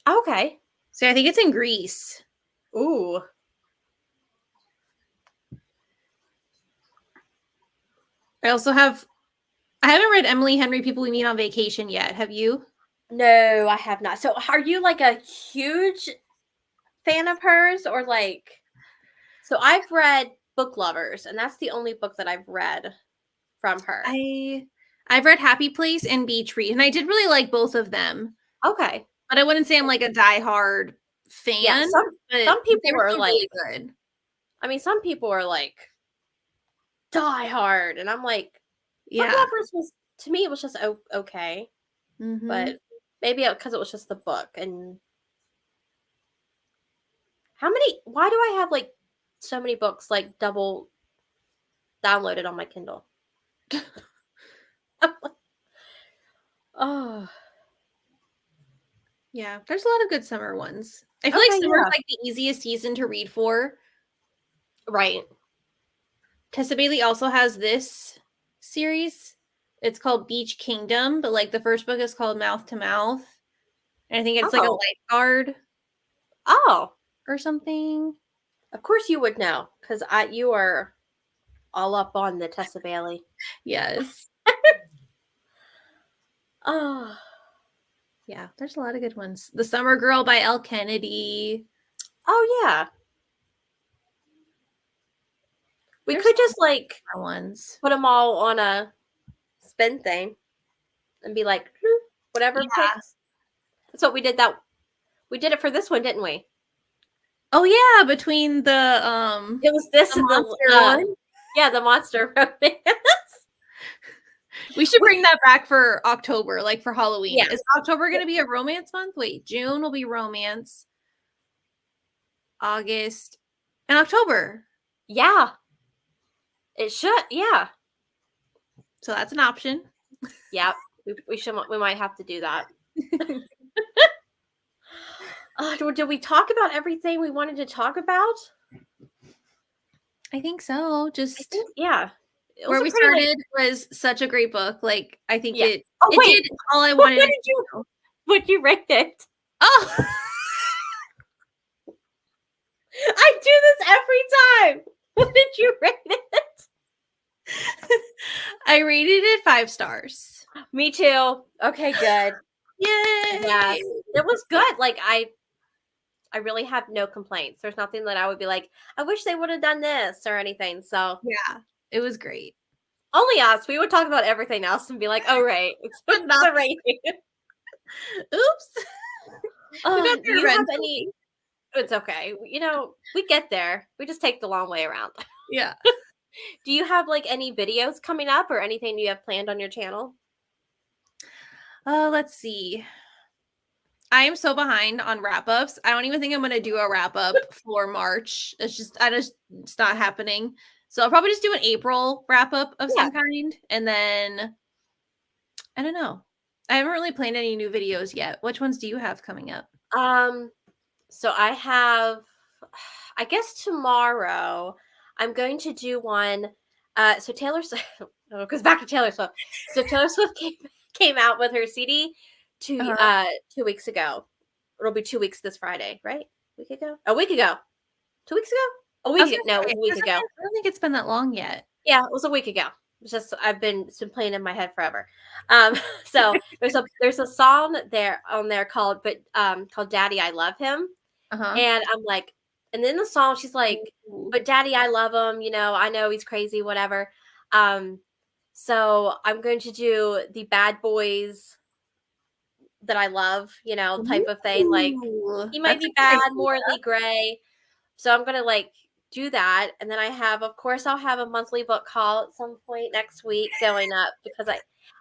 okay. So I think it's in Greece. Ooh. I also have. I haven't read Emily Henry People We Meet on Vacation yet. Have you? No, I have not. So are you like a huge fan of hers or like so I've read Book Lovers and that's the only book that I've read from her. I've read Happy Place and Beach Read, and I did really like both of them. Okay. But I wouldn't say I'm like a diehard Yeah, fan. some But they people were are still like really good. I mean some people are like die hard and I'm like Book Yeah. Lovers was to me it was just okay, Mm-hmm. but maybe because it was just the book and how many why do I have like so many books like double downloaded on my Kindle? Oh, Yeah. There's a lot of good summer ones. I feel like okay, summer is yeah. like the easiest season to read for. Right. Tessa Bailey also has this series. It's called Beach Kingdom, but like the first book is called Mouth to Mouth. And I think it's like a Oh. lifeguard Oh. or something. Of course you would know, because you are all up on the Tessa Bailey. Yes. Oh. Yeah, there's a lot of good ones. The Summer Girl by Elle Kennedy. Oh yeah. We There's could just like some ones. put them all on a spin thing and be like whatever Yeah. picks. That's what we did we did it for this one, didn't we? Oh yeah, between It was this the and monster one. yeah, the monster romance. We should bring that back for October, like for Halloween. Yeah. Is October going to be a romance month? Wait, June will be romance. August and October. Yeah. It should. Yeah. So that's an option. Yeah. We might have to do that. Did we talk about everything we wanted to talk about? I think so. I Just think, yeah. It was where a we pretty like started was such a great book. Like I think yeah. it Oh it wait, did all I what wanted did it you to. what you rate it? Oh, I do this every time. What did you rate it? I rated it 5 stars. Me too. Okay, good. Yay! Yes, it was good. Like I really have no complaints. There's nothing that I would be like, I wish they would have done this or anything. So Yeah, it was great. only us. We would talk about everything else and be like, oh right, it's But not the rating. oops. We got Do there you have eventually. any? It's okay. We get there. We just take the long way around. Yeah. Do you have like any videos coming up or anything you have planned on your channel? Let's see. I am so behind on wrap ups. I don't even think I'm gonna do a wrap up for March. It's not happening. So I'll probably just do an April wrap up of Yeah. some kind, and then I don't know. I haven't really planned any new videos yet. Which ones do you have coming up? So I have, I guess tomorrow I'm going to do one. So Taylor Swift, oh, it goes back to Taylor Swift. So Taylor Swift came out with her CD Uh-huh. 2 weeks ago. It'll be 2 weeks this Friday, right? Week ago? A week ago? 2 weeks ago? A I was week ago? gonna No, it say, was a week ago. I don't think it's been that long yet. Yeah, it was a week ago. It's just it's been playing in my head forever. So there's a song there on there called Daddy I Love Him. Uh-huh. And I'm like, and then the song, she's like, Ooh. but Daddy, I love him. I know he's crazy, whatever. So I'm going to do the bad boys that I love, type of thing. Like, Ooh, he might that's a be good bad, idea. morally gray. So I'm going to like do that. And then of course, I'll have a monthly book haul at some point next week going up because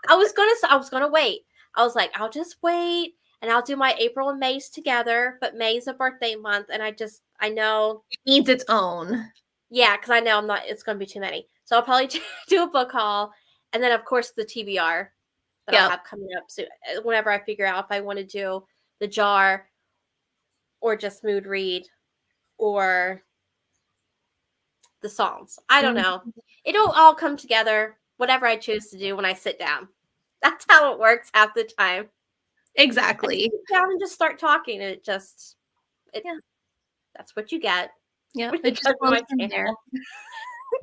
I was going to wait. I was like, I'll just wait and I'll do my April and May's together. But May's a birthday month. And I know, It needs its own. yeah, because I know it's going to be too many. So I'll probably do a book haul. And then, of course, the TBR that I'll Yep. have coming up soon. Whenever I figure out if I want to do the jar or just mood read or the songs. I don't know. It'll all come together, whatever I choose to do when I sit down. That's how it works half the time. Exactly. Sit down and just start talking, and Yeah. that's what you get. Yeah, when it you just come to flows my from there. channel.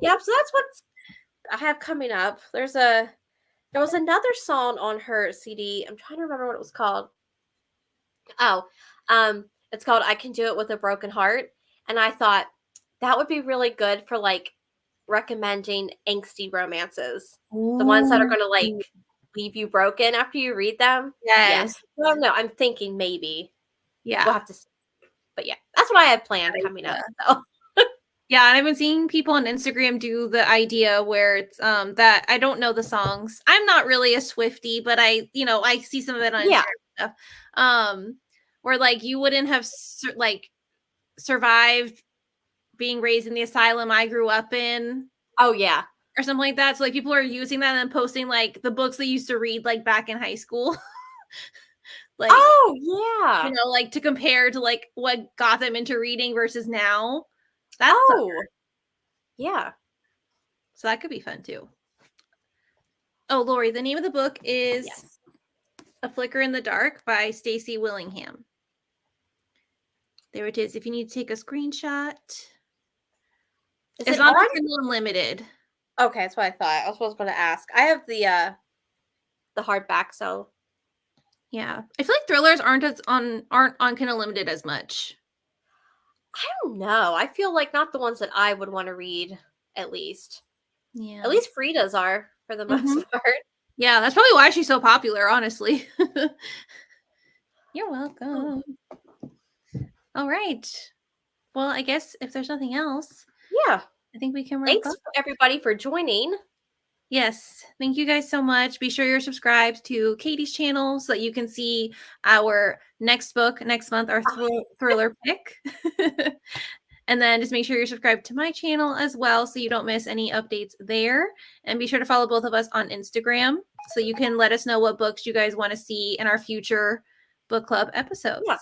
Yep, so that's what I have coming up. There was another song on her CD. I'm trying to remember what it was called. Oh, it's called "I Can Do It with a Broken Heart," and I thought that would be really good for like recommending angsty romances, the ones that are going to like Ooh. leave you broken after you read them. Yes. Well, no, I'm thinking maybe Yeah. we'll have to see. But yeah, that's what I have planned coming up. So. Yeah, and I've been seeing people on Instagram do the idea where it's that I don't know the songs. I'm not really a Swiftie, but I see some of it on Instagram stuff. Where like you wouldn't have like survived being raised in the asylum I grew up in. Oh yeah. Or something like that. So like people are using that and posting like the books they used to read like back in high school. Like, oh yeah. Like to compare to like what got them into reading versus now. That's yeah. So that could be fun too. Oh, Lori, the name of the book is A Flicker in the Dark by Stacy Willingham. There it is. If you need to take a screenshot. It's not on Kindle Unlimited. Okay, that's what I thought. I was going to ask. I have the hardback, so yeah, I feel like thrillers aren't on Kindle Unlimited as much. I don't know. I feel like not the ones that I would want to read, at least. Yeah, at least Frida's are for the most part. Yeah, that's probably why she's so popular. Honestly, you're welcome. All right. Well, I guess if there's nothing else, yeah, I think we can wrap Thanks up. everybody for joining. Yes, thank you guys so much. Be sure you're subscribed to Katie's channel so that you can see our next book next month, our thriller pick. And then just make sure you're subscribed to my channel as well so you don't miss any updates there. And be sure to follow both of us on Instagram so you can let us know what books you guys want to see in our future book club episodes. Yeah.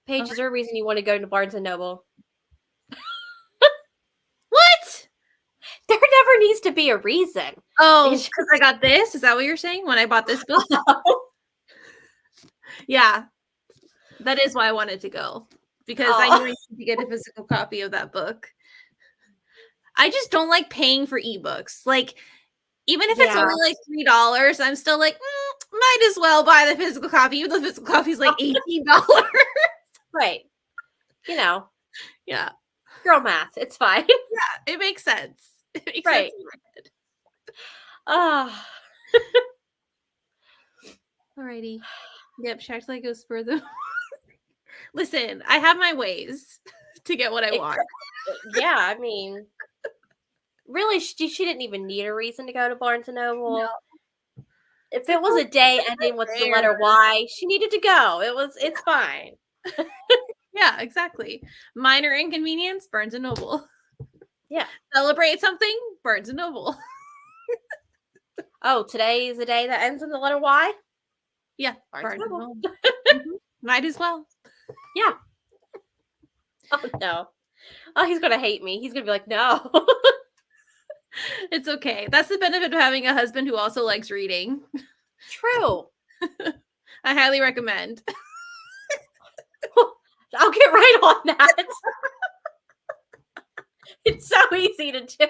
Paige, is there a reason you want to go to Barnes & Noble? What? There never needs to be a reason. Oh, because I got this? Is that what you're saying? When I bought this book? Yeah. That is why I wanted to go. Because I knew I needed to get a physical copy of that book. I just don't like paying for ebooks. Like, even if it's only like $3, I'm still like, might as well buy the physical copy, even though the physical copy is like $18. Right. Yeah. Girl math. It's fine. Yeah, it makes sense. It makes sense. Alrighty. Yep, Shaq's like goes further. Listen, I have my ways to get what I want. Yeah, I mean, really, she didn't even need a reason to go to Barnes & Noble. No. If it was a day ending with the letter Y, she needed to go. It's fine. Yeah, exactly. Minor inconvenience, Barnes & Noble. Yeah. Celebrate something, Barnes & Noble. Oh, today is the day that ends in the letter Y? Yeah, Barnes & Noble. Might as well. Yeah. Oh, no. Oh, he's going to hate me. He's going to be like, no. It's okay. That's the benefit of having a husband who also likes reading. True. I highly recommend. I'll get right on that. It's so easy to do.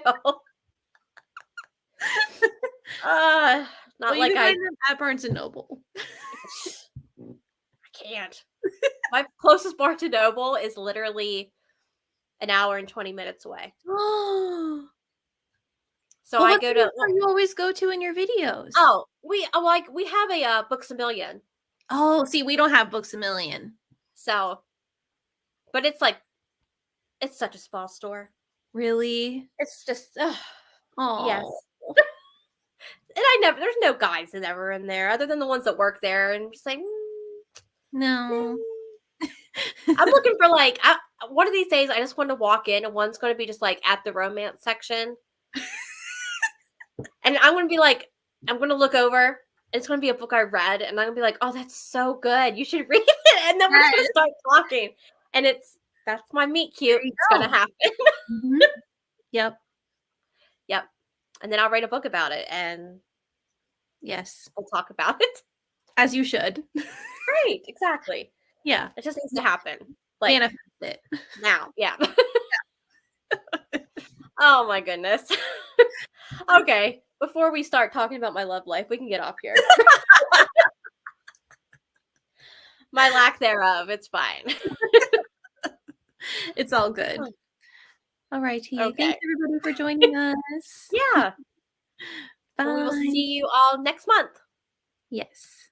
Not like I at Barnes & Noble. I can't. My closest Barnes & Noble is literally an hour and 20 minutes away. So I go to. What you always go to in your videos? Oh, we have a Books A Million. Oh, see, we don't have Books A Million. So, but it's like, it's such a small store. Really? It's just, oh yes. And there's no guys that ever in there other than the ones that work there, and just like, no. I'm looking for like, one of these days I just want to walk in and one's going to be just like at the romance section. And I'm going to be like, I'm going to look over. It's going to be a book I read. And I'm going to be like, oh, that's so good. You should read it. And then we're going to start talking. And it's That's my meet cute. you It's go. gonna happen. Mhm. Yep. Yep. And then I'll write a book about it and Yes. we'll talk about it. As you should. Right, exactly. Yeah. It just needs to happen. Like Manifest it. now. Yeah. Oh my goodness. Okay. Before we start talking about my love life, we can get off here. My lack thereof. It's fine. It's all good. All righty. Okay. Thanks everybody for joining us. Yeah. Bye. We will see you all next month. Yes.